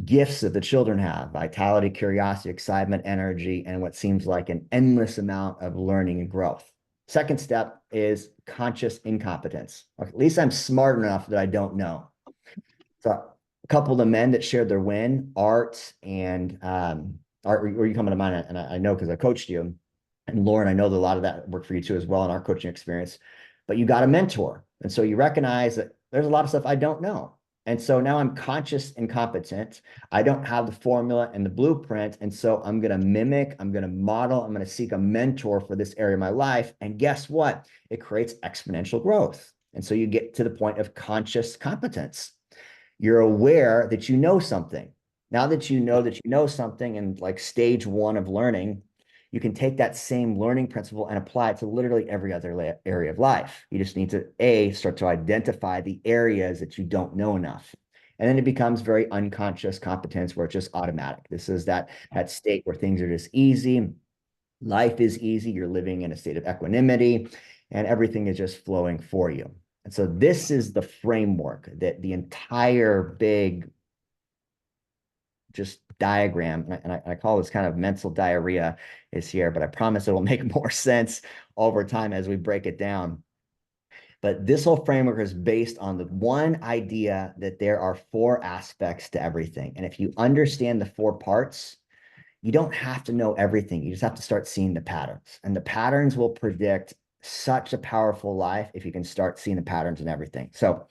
gifts that the children have: vitality, curiosity, excitement, energy, and what seems like an endless amount of learning and growth. Second step is conscious incompetence. At least I'm smart enough that I don't know. So a couple of the men that shared their win, Art and Art, were you coming to mind? And I know because I coached you. And Lauren, I know that a lot of that worked for you too as well in our coaching experience. But you got a mentor. And so you recognize that there's a lot of stuff I don't know. And so now I'm conscious incompetent. I don't have the formula and the blueprint. And so I'm going to mimic, I'm going to model, I'm going to seek a mentor for this area of my life. And guess what? It creates exponential growth. And so you get to the point of conscious competence. You're aware that you know something. Now that you know something, and like stage 1 of learning, you can take that same learning principle and apply it to literally every other area of life. You just need to, start to identify the areas that you don't know enough. And then it becomes very unconscious competence where it's just automatic. This is that state where things are just easy. Life is easy. You're living in a state of equanimity and everything is just flowing for you. And so this is the framework that the entire big just diagram, and I call this kind of mental diarrhea is here, but I promise it will make more sense over time as we break it down. But this whole framework is based on the one idea that there are 4 aspects to everything. And if you understand the 4 parts, you don't have to know everything. You just have to start seeing the patterns. And the patterns will predict such a powerful life if you can start seeing the patterns in everything. So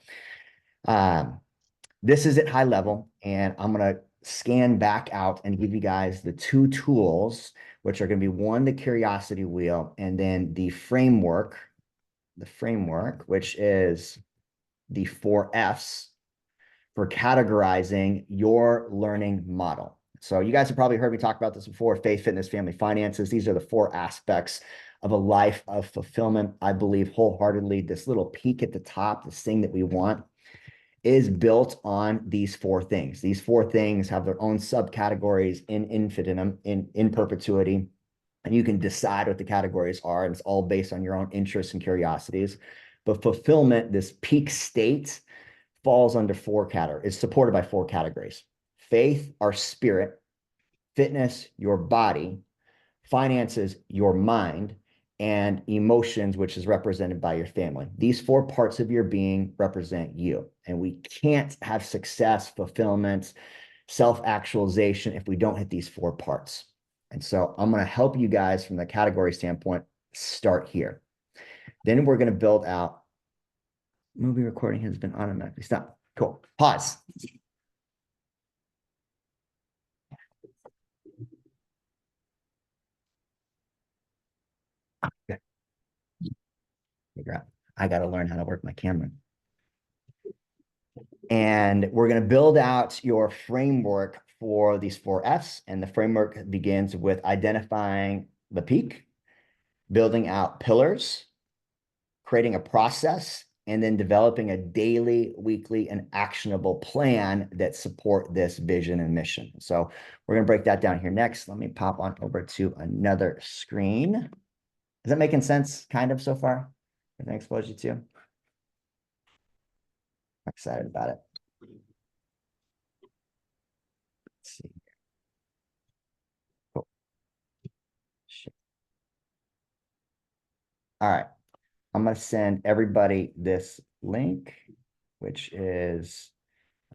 this is at high level, and I'm going to scan back out and give you guys the 2 tools, which are going to be one, the curiosity wheel, and then the framework, which is the 4 F's for categorizing your learning model. So you guys have probably heard me talk about this before: faith, fitness, family, finances. These are the 4 aspects of a life of fulfillment. I believe wholeheartedly this little peak at the top, this thing that we want, is built on these 4 things. These 4 things have their own subcategories in infinitum, in perpetuity. And you can decide what the categories are, and it's all based on your own interests and curiosities. But fulfillment, this peak state, falls under 4 categories. It's supported by 4 categories: faith, our spirit; fitness, your body; finances, your mind; and emotions, which is represented by your family. These 4 parts of your being represent you. And we can't have success, fulfillment, self-actualization if we don't hit these 4 parts. And so I'm going to help you guys from the category standpoint start here. Then we're going to build out. Movie recording has been automatically stopped. Cool. Pause. Okay. Figure out. I got to learn how to work my camera. And we're going to build out your framework for these 4 F's. And the framework begins with identifying the peak, building out pillars, creating a process, and then developing a daily, weekly, and actionable plan that support this vision and mission. So we're going to break that down here next. Let me pop on over to another screen. Is that making sense kind of so far? Everything I exposed you to? I'm excited about it. Let's see. Cool. Shit. All right. I'm going to send everybody this link, which is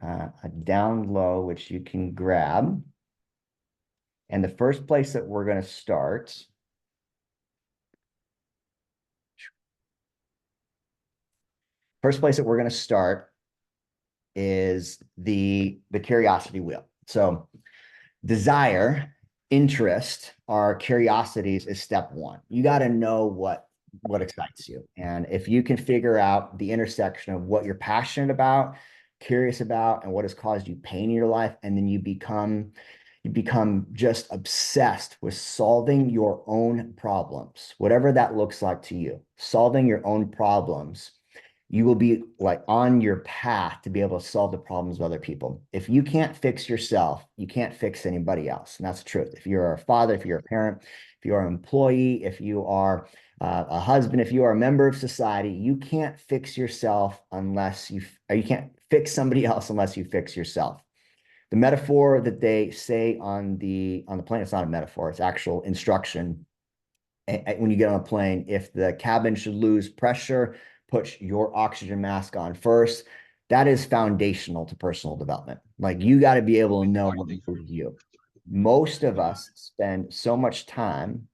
a down low, which you can grab. And the first place that we're going to start is the curiosity wheel. So desire, interest, our curiosities is step 1. You got to know what excites you. And if you can figure out the intersection of what you're passionate about, curious about, and what has caused you pain in your life, and then you become just obsessed with solving your own problems, whatever that looks like to you, solving your own problems, you will be like on your path to be able to solve the problems of other people. If you can't fix yourself, you can't fix anybody else. And that's the truth. If you're a father, if you're a parent, if you are an employee, if you are a husband, if you are a member of society, you can't fix yourself unless you can't fix somebody else unless you fix yourself. The metaphor that they say on the plane, it's not a metaphor, it's actual instruction. When you get on a plane, if the cabin should lose pressure, put your oxygen mask on first. That is foundational to personal development. Like, you got to be able to know what moves you. Most of us spend so much time.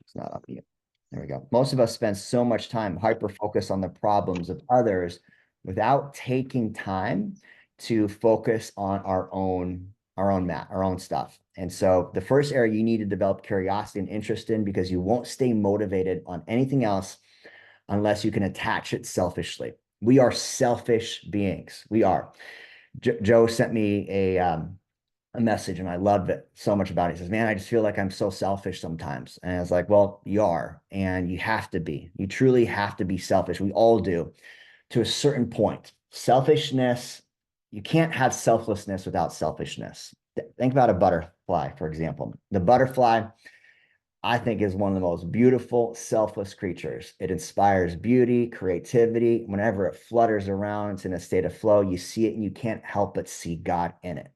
It's not up yet. There we go. Most of us spend so much time hyper-focused on the problems of others without taking time to focus on our own stuff. And so the first area you need to develop curiosity and interest in, because you won't stay motivated on anything else unless you can attach it selfishly. We are selfish beings. We are. Joe sent me a message, and I loved it so much about it. He says, man, I just feel like I'm so selfish sometimes. And I was like, well, you are, and you have to be. You truly have to be selfish. We all do, to a certain point. Selfishness, you can't have selflessness without selfishness. Think about a butterfly, for example. The butterfly, I think is one of the most beautiful, selfless creatures. It inspires beauty, creativity. Whenever it flutters around, it's in a state of flow. You see it and you can't help but see God in it.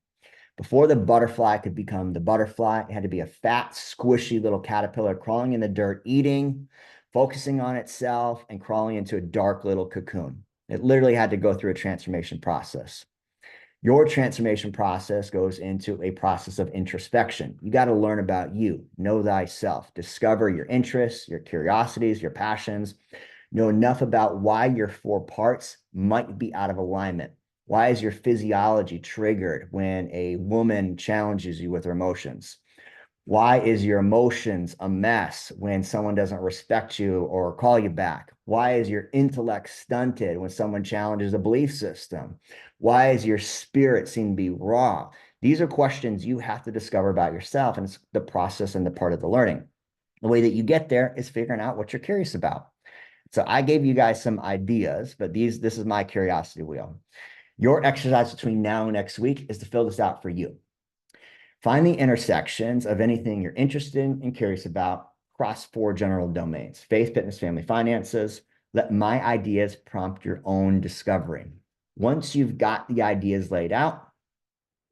Before the butterfly could become the butterfly, it had to be a fat, squishy little caterpillar crawling in the dirt, eating, focusing on itself, and crawling into a dark little cocoon. It literally had to go through a transformation process. Your transformation process goes into a process of introspection. You got to learn about you, know thyself, discover your interests, your curiosities, your passions, know enough about why your four parts might be out of alignment. Why is your physiology triggered when a woman challenges you with her emotions? Why is your emotions a mess when someone doesn't respect you or call you back? Why is your intellect stunted when someone challenges a belief system? Why is your spirit seem to be raw? These are questions you have to discover about yourself, and it's the process and the part of the learning. The way that you get there is figuring out what you're curious about. So I gave you guys some ideas, but this is my curiosity wheel. Your exercise between now and next week is to fill this out for you. Find the intersections of anything you're interested in and curious about across 4 general domains: faith, fitness, family, finances. Let my ideas prompt your own discovery. Once you've got the ideas laid out,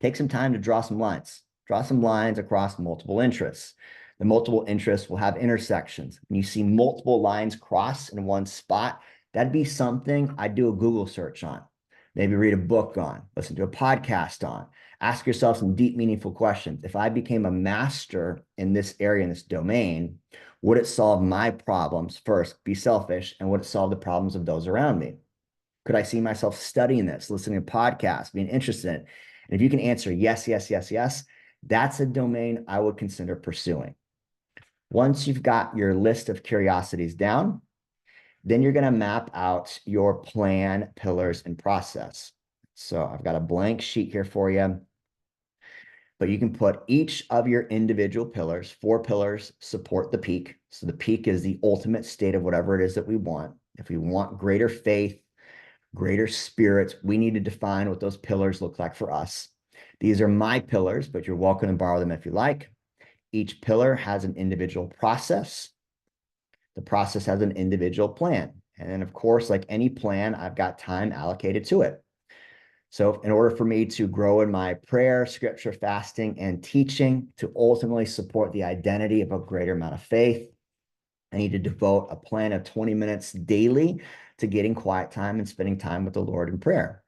take some time to draw some lines. Draw some lines across multiple interests. The multiple interests will have intersections. When you see multiple lines cross in one spot, that'd be something I'd do a Google search on. Maybe read a book on, listen to a podcast on. Ask yourself some deep, meaningful questions. If I became a master in this area, in this domain, would it solve my problems first, be selfish, and would it solve the problems of those around me? Could I see myself studying this, listening to podcasts, being interested in it? And if you can answer yes, yes, yes, yes, that's a domain I would consider pursuing. Once you've got your list of curiosities down, then you're going to map out your plan, pillars, and process. So I've got a blank sheet here for you, but you can put each of your individual pillars. 4 pillars support the peak. So the peak is the ultimate state of whatever it is that we want. If we want greater faith, greater spirit, we need to define what those pillars look like for us. These are my pillars, but you're welcome to borrow them if you like. Each pillar has an individual process. The process has an individual plan. And then, of course, like any plan, I've got time allocated to it. So in order for me to grow in my prayer, scripture, fasting, and teaching to ultimately support the identity of a greater amount of faith, I need to devote a plan of 20 minutes daily to getting quiet time and spending time with the Lord in prayer.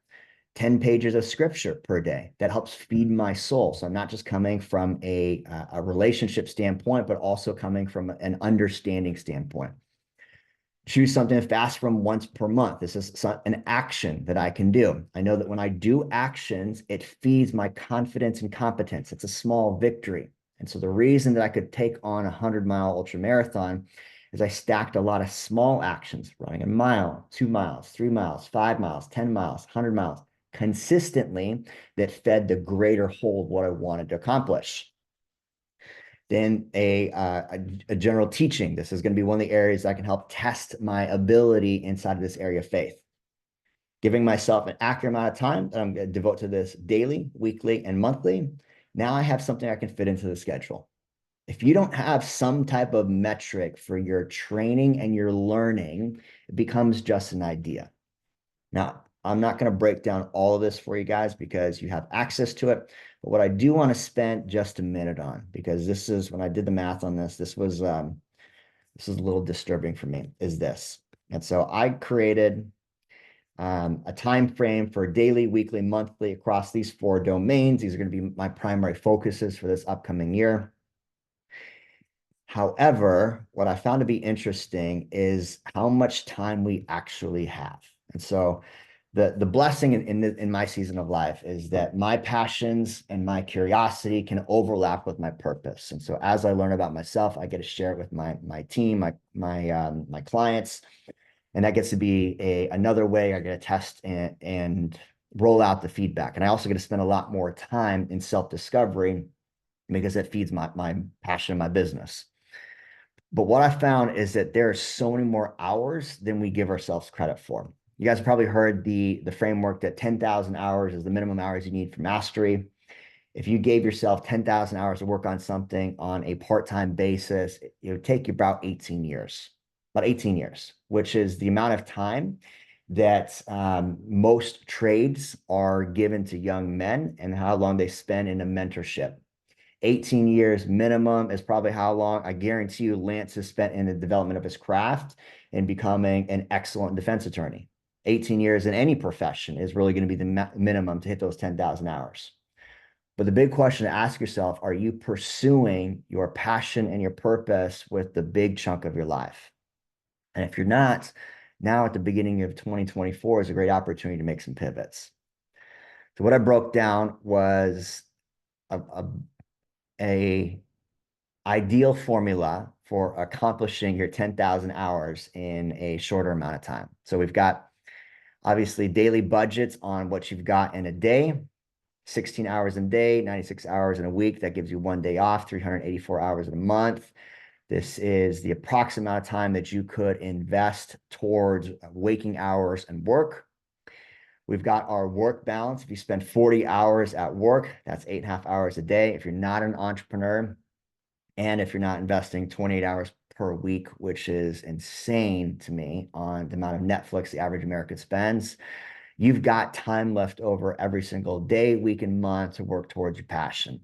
10 pages of scripture per day. That helps feed my soul. So I'm not just coming from a relationship standpoint, but also coming from an understanding standpoint. Choose something to fast from once per month. This is an action that I can do. I know that when I do actions, it feeds my confidence and competence. It's a small victory. And so the reason that I could take on a 100-mile ultra marathon is I stacked a lot of small actions, running a mile, 2 miles, 3 miles, 5 miles, 10 miles, 100 miles, consistently, that fed the greater whole of what I wanted to accomplish. Then a general teaching. This is going to be one of the areas I can help test my ability inside of this area of faith. Giving myself an accurate amount of time that I'm going to devote to this daily, weekly, and monthly. Now I have something I can fit into the schedule. If you don't have some type of metric for your training and your learning, it becomes just an idea. Now, I'm not going to break down all of this for you guys because you have access to it. But what I do want to spend just a minute on, because this is when I did the math on this, this was a little disturbing for me, is this. And so I created a time frame for daily, weekly, monthly across these 4 domains. These are going to be my primary focuses for this upcoming year. However, what I found to be interesting is how much time we actually have. And so the blessing in my season of life is that my passions and my curiosity can overlap with my purpose. And so as I learn about myself, I get to share it with my team, my clients, and that gets to be another way I get to test and roll out the feedback. And I also get to spend a lot more time in self-discovery because it feeds my passion and my business. But what I found is that there are so many more hours than we give ourselves credit for. You guys have probably heard the framework that 10,000 hours is the minimum hours you need for mastery. If you gave yourself 10,000 hours to work on something on a part-time basis, it would take you about 18 years, which is the amount of time that most trades are given to young men and how long they spend in a mentorship. 18 years minimum is probably how long I guarantee you Lance has spent in the development of his craft and becoming an excellent defense attorney. 18 years in any profession is really going to be the minimum to hit those 10,000 hours. But the big question to ask yourself, are you pursuing your passion and your purpose with the big chunk of your life? And if you're not, now at the beginning of 2024 is a great opportunity to make some pivots. So what I broke down was a ideal formula for accomplishing your 10,000 hours in a shorter amount of time. So we've got obviously daily budgets on what you've got in a day, 16 hours in a day, 96 hours in a week. That gives you 1 day off, 384 hours in a month. This is the approximate amount of time that you could invest towards waking hours and work. We've got our work balance. If you spend 40 hours at work, that's 8.5 hours a day. If you're not an entrepreneur, and if you're not investing 28 hours per week, which is insane to me on the amount of Netflix the average American spends, you've got time left over every single day, week, and month to work towards your passion.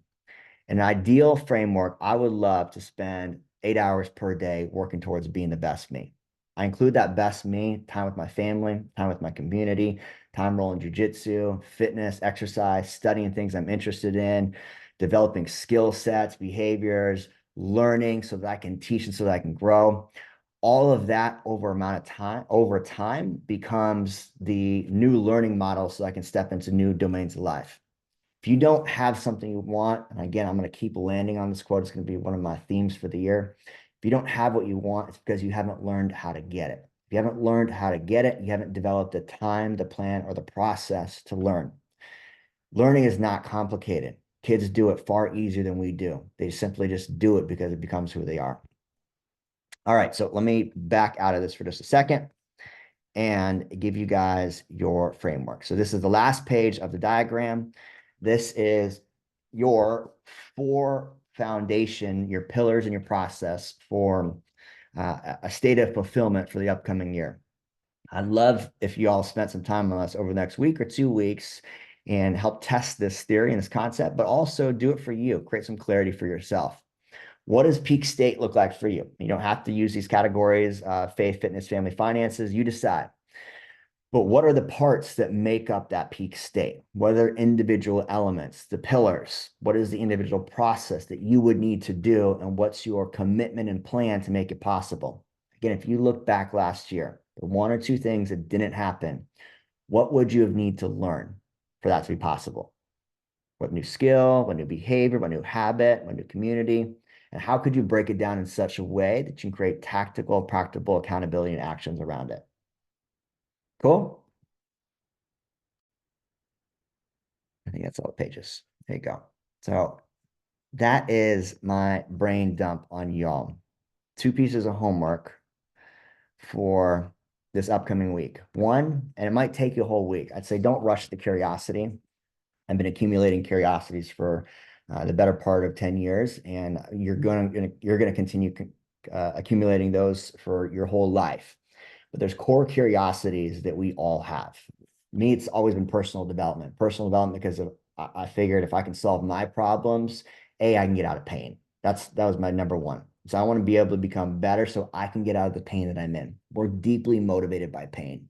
In an ideal framework, I would love to spend 8 hours per day working towards being the best me. I include that best me, time with my family, time with my community, time rolling jujitsu, fitness, exercise, studying things I'm interested in, developing skill sets, behaviors, learning so that I can teach and so that I can grow. All of that over time becomes the new learning model so I can step into new domains of life. If you don't have something you want, and again, I'm going to keep landing on this quote, it's going to be one of my themes for the year. If you don't have what you want, it's because you haven't learned how to get it. If you haven't learned how to get it, you haven't developed the time, the plan, or the process to learn. Learning is not complicated. Kids do it far easier than we do. They simply just do it because it becomes who they are. All right, so let me back out of this for just a second and give you guys your framework. So this is the last page of the diagram. This is your foundation, your pillars and your process for a state of fulfillment for the upcoming year. I'd love if you all spent some time on us over the next week or 2 weeks and help test this theory and this concept, but also do it for you, create some clarity for yourself. What does peak state look like for you? You don't have to use these categories, faith, fitness, family, finances, you decide. But what are the parts that make up that peak state? What are individual elements, the pillars? What is the individual process that you would need to do? And what's your commitment and plan to make it possible? Again, if you look back last year, the 1 or 2 things that didn't happen, what would you have need to learn for that to be possible? What new skill, what new behavior, what new habit, what new community? And how could you break it down in such a way that you can create tactical, practical accountability and actions around it? Cool. I think that's all the pages. There you go. So that is my brain dump on y'all. 2 pieces of homework for this upcoming week. One, and it might take you a whole week. I'd say don't rush the curiosity. I've been accumulating curiosities for the better part of 10 years, and you're going to continue accumulating those for your whole life. But there's core curiosities that we all have. Me, it's always been personal development. Personal development because I figured if I can solve my problems, I can get out of pain. That was my number one. So I want to be able to become better so I can get out of the pain that I'm in. We're deeply motivated by pain.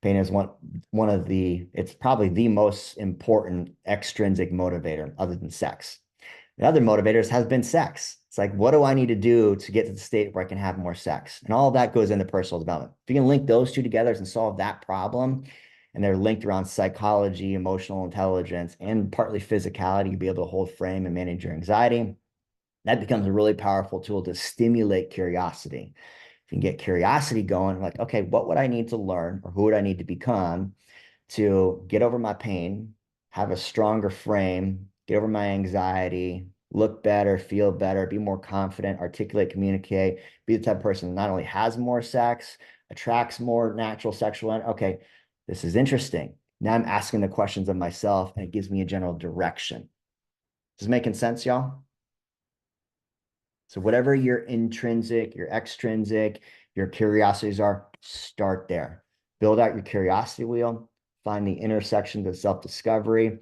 Pain is one of the, it's probably the most important extrinsic motivator other than sex. The other motivators has been sex. It's like, what do I need to do to get to the state where I can have more sex? And all of that goes into personal development. If you can link those 2 together and solve that problem, and they're linked around psychology, emotional intelligence, and partly physicality, you'll be able to hold frame and manage your anxiety. That becomes a really powerful tool to stimulate curiosity. If you can get curiosity going, like, okay, what would I need to learn or who would I need to become to get over my pain, have a stronger frame, get over my anxiety, look better, feel better, be more confident, articulate, communicate, be the type of person that not only has more sex, attracts more natural sexual, okay, this is interesting. Now I'm asking the questions of myself and it gives me a general direction. Is this making sense, y'all? So whatever your intrinsic, your extrinsic, your curiosities are, start there. Build out your curiosity wheel, find the intersections of self-discovery,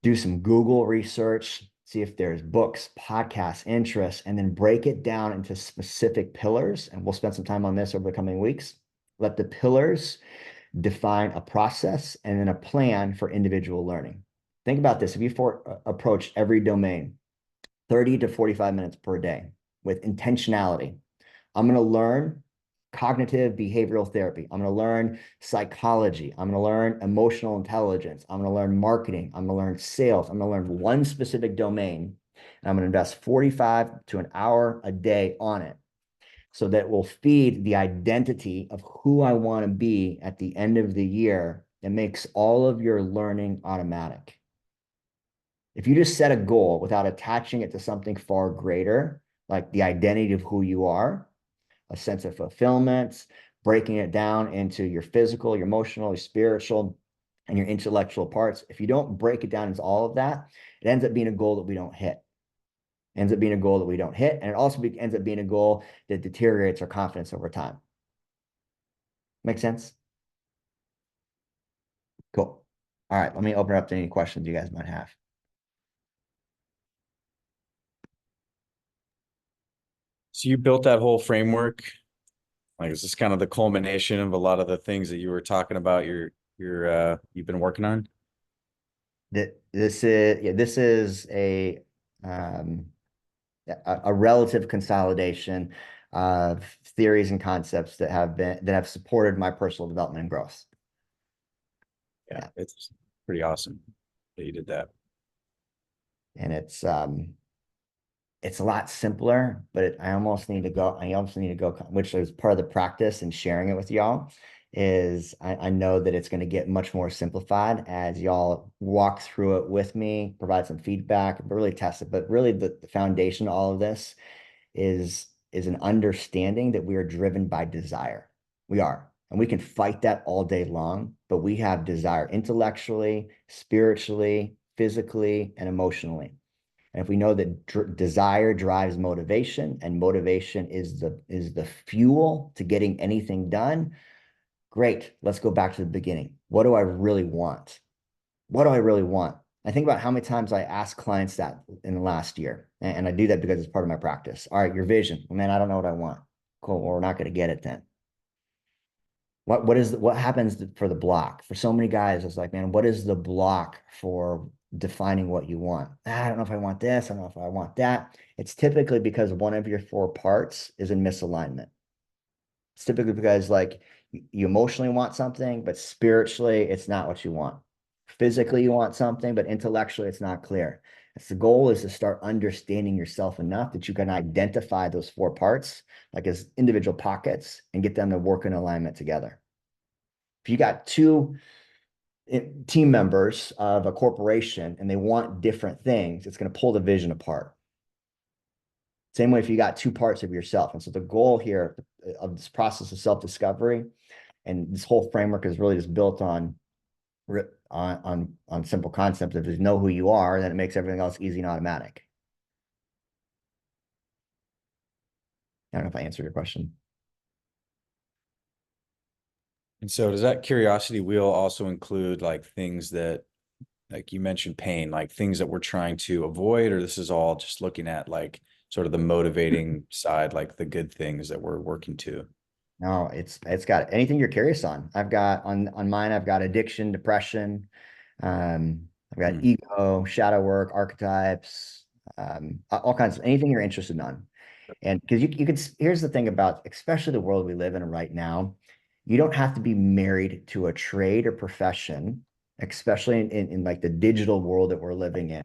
do some Google research, see if there's books, podcasts, interests, and then break it down into specific pillars. And we'll spend some time on this over the coming weeks. Let the pillars define a process and then a plan for individual learning. Think about this. If you approach every domain 30 to 45 minutes per day with intentionality, I'm going to learn cognitive behavioral therapy. I'm going to learn psychology. I'm going to learn emotional intelligence. I'm going to learn marketing. I'm going to learn sales. I'm going to learn one specific domain. And I'm going to invest 45 to an hour a day on it. So that will feed the identity of who I want to be at the end of the year. It makes all of your learning automatic. If you just set a goal without attaching it to something far greater, like the identity of who you are, a sense of fulfillment, breaking it down into your physical, your emotional, your spiritual, and your intellectual parts. If you don't break it down into all of that, it ends up being a goal that we don't hit. It ends up being a goal that we don't hit. And it also ends up being a goal that deteriorates our confidence over time. Make sense? Cool. All right, let me open up to any questions you guys might have. So you built that whole framework. Like, is this kind of the culmination of a lot of the things that you were talking about you've been working on? This is a relative consolidation of theories and concepts that have supported my personal development and growth. Yeah, it's pretty awesome that you did that. And it's a lot simpler, but I almost need to go, which is part of the practice and sharing it with y'all, is I know that it's going to get much more simplified as y'all walk through it with me, provide some feedback, but really test it. But really the foundation of all of this is an understanding that we are driven by desire. We are. And we can fight that all day long, but we have desire intellectually, spiritually, physically, and emotionally. And if we know that desire drives motivation and motivation is the fuel to getting anything done, great. Let's go back to the beginning. What do I really want? What do I really want? I think about how many times I ask clients that in the last year. And I do that because it's part of my practice. All right, your vision. Well, man, I don't know what I want. Cool. Well, we're not going to get it then. What happens for the block? For so many guys, it's like, man, what is the block for defining what you want? I don't know if I want this. I don't know if I want that. It's typically because one of your four parts is in misalignment. It's typically because like you emotionally want something, but spiritually, it's not what you want. Physically, you want something, but intellectually, it's not clear. The goal is to start understanding yourself enough that you can identify those four parts like as individual pockets and get them to work in alignment together. If you got two team members of a corporation and they want different things, it's going to pull the vision apart. Same way if you got two parts of yourself. And so the goal here of this process of self-discovery and this whole framework is really just built on simple concepts. If you know who you are, then it makes everything else easy and automatic. I don't know if I answered your question. And so does that curiosity wheel also include like things that, like you mentioned pain, like things that we're trying to avoid, or this is all just looking at like sort of the motivating side, like the good things that we're working to? No, it's got anything you're curious on. I've got on mine, I've got addiction, depression, I've got ego, shadow work, archetypes, all kinds of anything you're interested in. And because you can, here's the thing about, especially the world we live in right now, you don't have to be married to a trade or profession, especially in like the digital world that we're living in.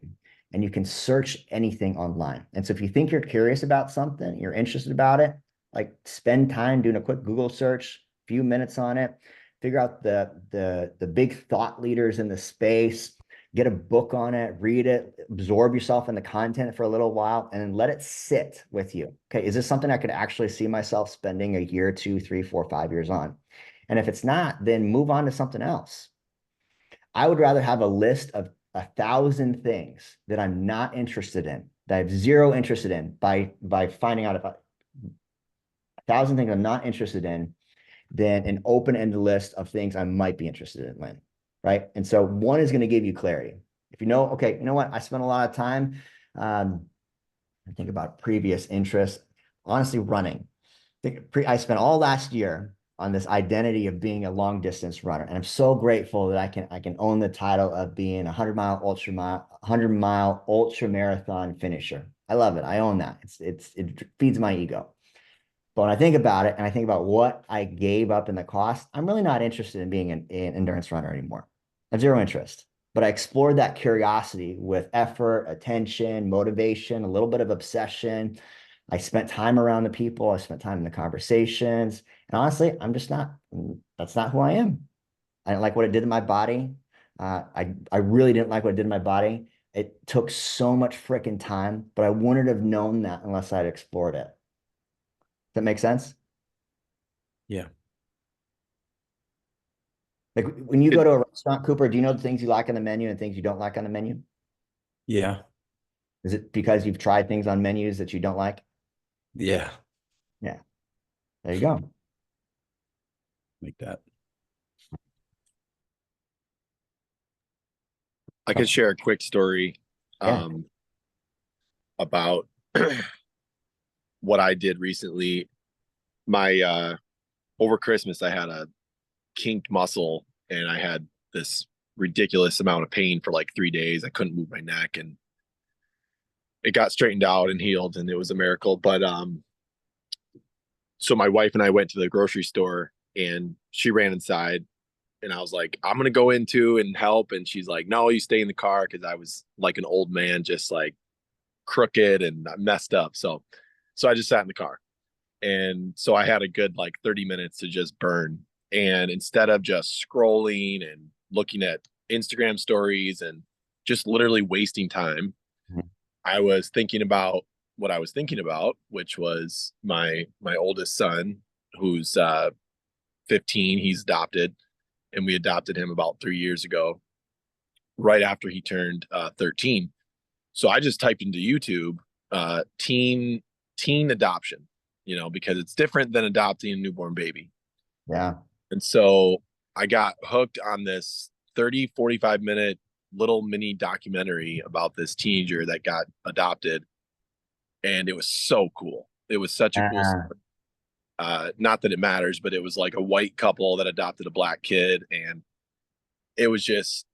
And you can search anything online. And so if you think you're curious about something, you're interested about it, like spend time doing a quick Google search, few minutes on it, figure out the big thought leaders in the space, get a book on it, read it, absorb yourself in the content for a little while, and then let it sit with you. Okay, is this something I could actually see myself spending a year, 2, 3, 4, 5 years on? And if it's not, then move on to something else. I would rather have a list of 1,000 things that I'm not interested in, that I have zero interested in by finding out about 1,000 things I'm not interested in, than an open-ended list of things I might be interested in, Lynn, right? And so one is going to give you clarity. If you know, okay, you know what? I spent a lot of time, I think about previous interests, honestly, running. I spent all last year on this identity of being a long distance runner. And I'm so grateful that I can own the title of being a 100-mile ultra marathon finisher. I love it. I own that. It feeds my ego. But when I think about it and I think about what I gave up in the cost, I'm really not interested in being an endurance runner anymore. I have zero interest. But I explored that curiosity with effort, attention, motivation, a little bit of obsession. I spent time around the people. I spent time in the conversations. And honestly, I'm just not, that's not who I am. I didn't like what it did to my body. I really didn't like what it did to my body. It took so much freaking time, but I wouldn't have known that unless I'd explored it. That make sense? Yeah. Like when you go to a restaurant, Cooper, do you know the things you like on the menu and things you don't like on the menu? Yeah. Is it because you've tried things on menus that you don't like? Yeah. Yeah. There you go. Like that. I could share a quick story Yeah. about what I did recently. My over Christmas I had a kinked muscle and I had this ridiculous amount of pain for like 3 days. I couldn't move my neck, and it got straightened out and healed, and it was a miracle. But so my wife and I went to the grocery store, and she ran inside, and I was like, I'm gonna go into and help, and she's like, no, you stay in the car, because I was like an old man, just like crooked and messed up. So I just sat in the car. And so I had a good like 30 minutes to just burn. And instead of just scrolling and looking at Instagram stories and just literally wasting time, Mhm. I was thinking about what I was thinking about, which was my oldest son, who's 15. He's adopted, and we adopted him about 3 years ago, right after he turned 13. So I just typed into YouTube teen adoption, because it's different than adopting a newborn baby. Yeah. And so I got hooked on this 30-45 minute little mini documentary about this teenager that got adopted. And it was so cool. It was such a cool story. Not that it matters, but it was like a white couple that adopted a black kid. And it was just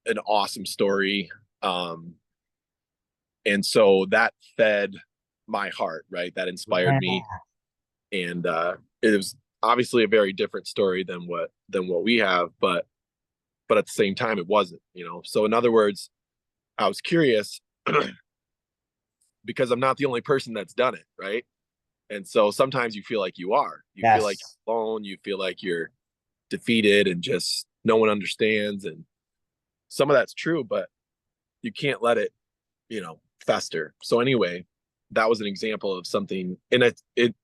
an awesome story. And so that fed my heart, right? That inspired me. And it was obviously a very different story than what we have, but at the same time it wasn't. So in other words, I was curious because I'm not the only person that's done it, right? And so sometimes you feel like you feel like you're alone, you feel like you're defeated and just no one understands, and some of that's true, but you can't let it fester. So anyway, that was an example of something, and it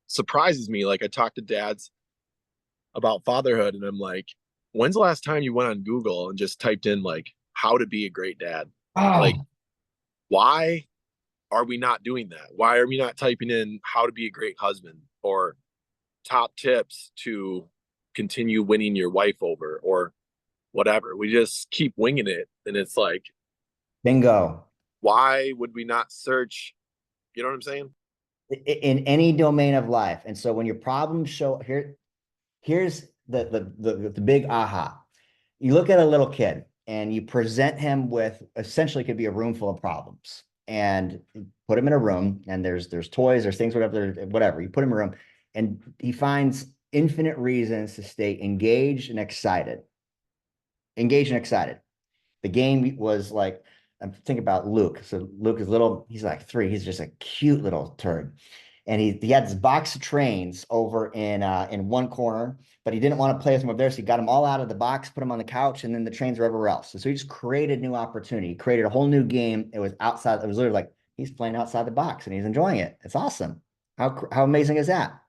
surprises me. Like, I talk to dads about fatherhood, and I'm like, when's the last time you went on Google and just typed in like how to be a great dad? Like, why are we not doing that? Why are we not typing in how to be a great husband, or top tips to continue winning your wife over, or whatever? We just keep winging it, and it's like, Bingo. why would we not search? You know what I'm saying? In any domain of life. And so when your problems show here's the big aha. You look at a little kid and you present him with essentially could be a room full of problems, and put him in a room, and there's toys, there's things, whatever. You put him in a room and he finds infinite reasons to stay engaged and excited. The game was like, I'm thinking about Luke. So Luke is little, he's like 3. He's just a cute little turd. And he had this box of trains over in one corner, but he didn't want to play with them over there. So he got them all out of the box, put them on the couch, and then the trains were everywhere else. So he just created new opportunity. He created a whole new game. It was outside. It was literally like he's playing outside the box and he's enjoying it. It's awesome. How amazing is that?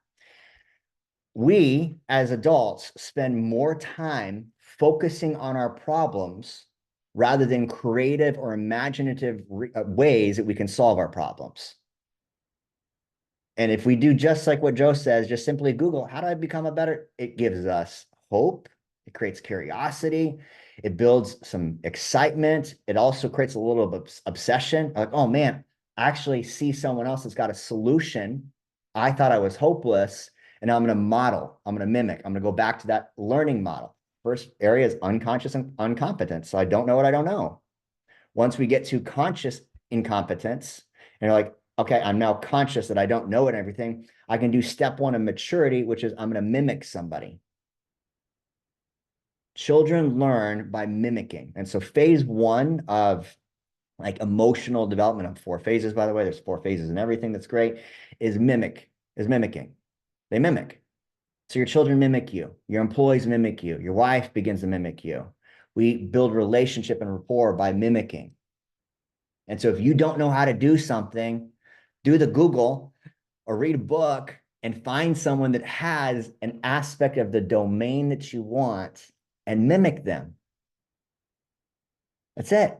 We as adults spend more time focusing on our problems rather than creative or imaginative ways that we can solve our problems. And if we do just like what Joe says, just simply Google, how do I become a better? It gives us hope. It creates curiosity. It builds some excitement. It also creates a little bit of obsession. Like, oh man, I actually see someone else that's got a solution. I thought I was hopeless. And now I'm going to model. I'm going to mimic. I'm going to go back to that learning model. First area is unconscious and incompetence. So I don't know what I don't know. Once we get to conscious incompetence, and you're like, okay, I'm now conscious that I don't know it and everything, I can do step one of maturity, which is I'm going to mimic somebody. Children learn by mimicking. And so phase one of like emotional development of 4 phases, by the way, there's 4 phases and everything that's great, is mimicking. They mimic. So your children mimic you, your employees mimic you, your wife begins to mimic you. We build relationship and rapport by mimicking. And so if you don't know how to do something, do the Google or read a book and find someone that has an aspect of the domain that you want and mimic them. That's it.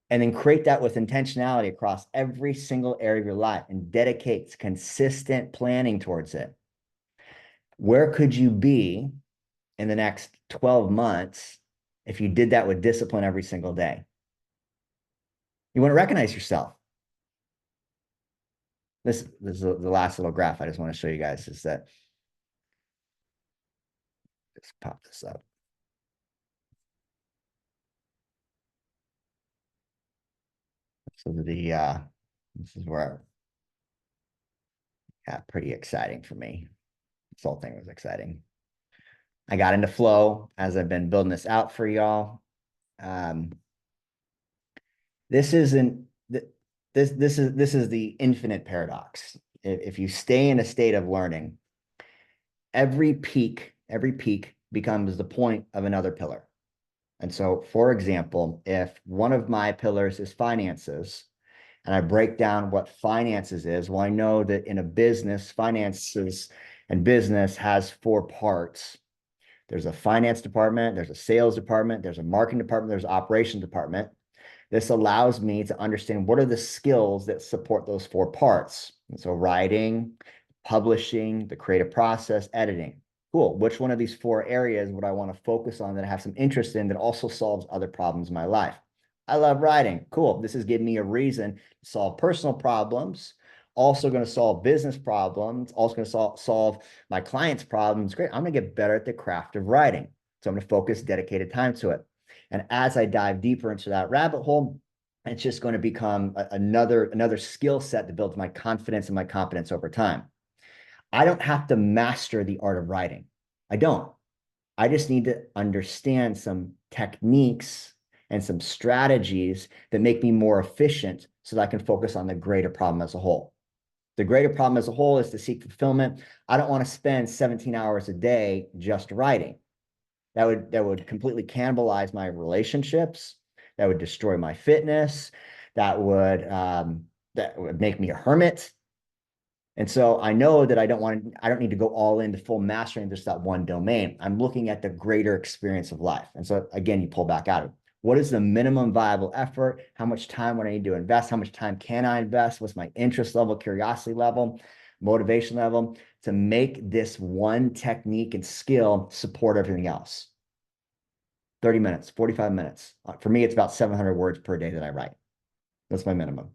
And then create that with intentionality across every single area of your life and dedicate consistent planning towards it. Where could you be in the next 12 months if you did that with discipline every single day? You want to recognize yourself. This is the last little graph I just want to show you guys is that, just pop this up. So this is where, yeah, pretty exciting for me. This whole thing was exciting. I got into flow as I've been building this out for y'all. This is the infinite paradox. If you stay in a state of learning, every peak becomes the point of another pillar. And so, for example, if one of my pillars is finances, and I break down what finances is, well, I know that in a business, finances and business has 4 parts. There's a finance department, there's a sales department, there's a marketing department, there's an operations department. This allows me to understand what are the skills that support those 4 parts. And so writing, publishing, the creative process, editing. Cool. Which one of these 4 areas would I want to focus on that I have some interest in that also solves other problems in my life? I love writing. Cool. This is giving me a reason to solve personal problems, also going to solve business problems, also going to solve my clients' problems. Great. I'm going to get better at the craft of writing. So I'm going to focus dedicated time to it. And as I dive deeper into that rabbit hole, it's just going to become another skill set that builds my confidence and my competence over time. I don't have to master the art of writing. I don't. I just need to understand some techniques and some strategies that make me more efficient so that I can focus on the greater problem as a whole. The greater problem as a whole is to seek fulfillment. I don't want to spend 17 hours a day just writing. That would completely cannibalize my relationships. That would destroy my fitness. That would make me a hermit. And so I know that I don't need to go all into full mastering just that one domain. I'm looking at the greater experience of life. And so again, you pull back out of it. What is the minimum viable effort? How much time would I need to invest? How much time can I invest? What's my interest level, curiosity level, motivation level to make this one technique and skill support everything else? 30 minutes, 45 minutes. For me, it's about 700 words per day that I write. That's my minimum.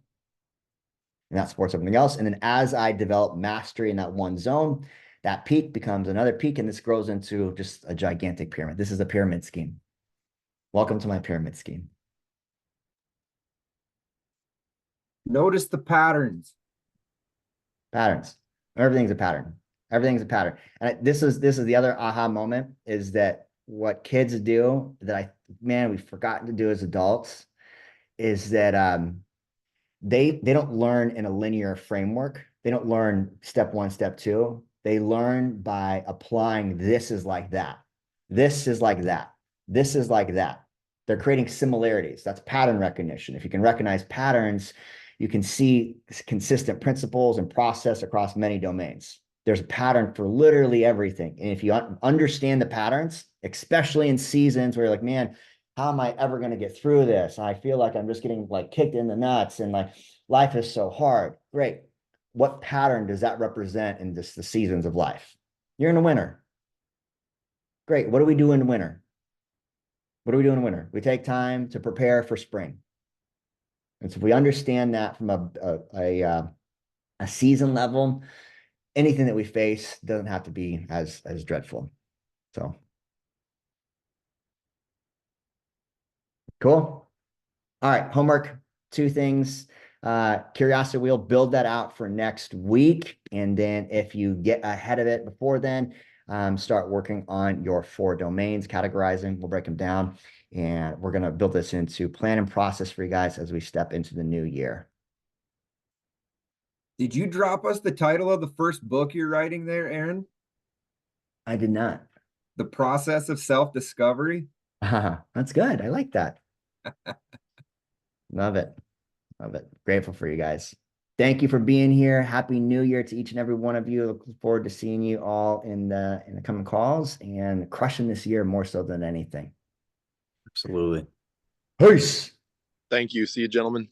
And that supports everything else. And then as I develop mastery in that one zone, that peak becomes another peak, and this grows into just a gigantic pyramid. This is a pyramid scheme. Welcome to my pyramid scheme. Notice the patterns. Patterns. Everything's a pattern. Everything's a pattern. And this is the other aha moment is that what kids do that we've forgotten to do as adults is that they don't learn in a linear framework. They don't learn step 1, step 2. They learn by applying this is like that. This is like that. This is like that. They're creating similarities. That's pattern recognition. If you can recognize patterns, you can see consistent principles and process across many domains. There's a pattern for literally everything. And if you understand the patterns, especially in seasons where you're like, man, how am I ever going to get through this? And I feel like I'm just getting like kicked in the nuts and like life is so hard. Great. What pattern does that represent in just the seasons of life? You're in the winter. Great. What do we do in the winter? What do we do in the winter? We take time to prepare for spring. And so if we understand that from a season level, anything that we face doesn't have to be as dreadful. So cool. All right, homework, 2 things. Curiosity wheel, build that out for next week. And then if you get ahead of it before then, start working on your 4 domains, categorizing. We'll break them down. And we're going to build this into plan and process for you guys as we step into the new year. Did you drop us the title of the first book you're writing there, Aaron? I did not. The Process of Self-Discovery? That's good. I like that. Love it. Love it. Grateful for you guys. Thank you for being here. Happy New Year to each and every one of you. Looking forward to seeing you all in the coming calls and crushing this year more so than anything. Absolutely. Peace. Thank you. See you, gentlemen.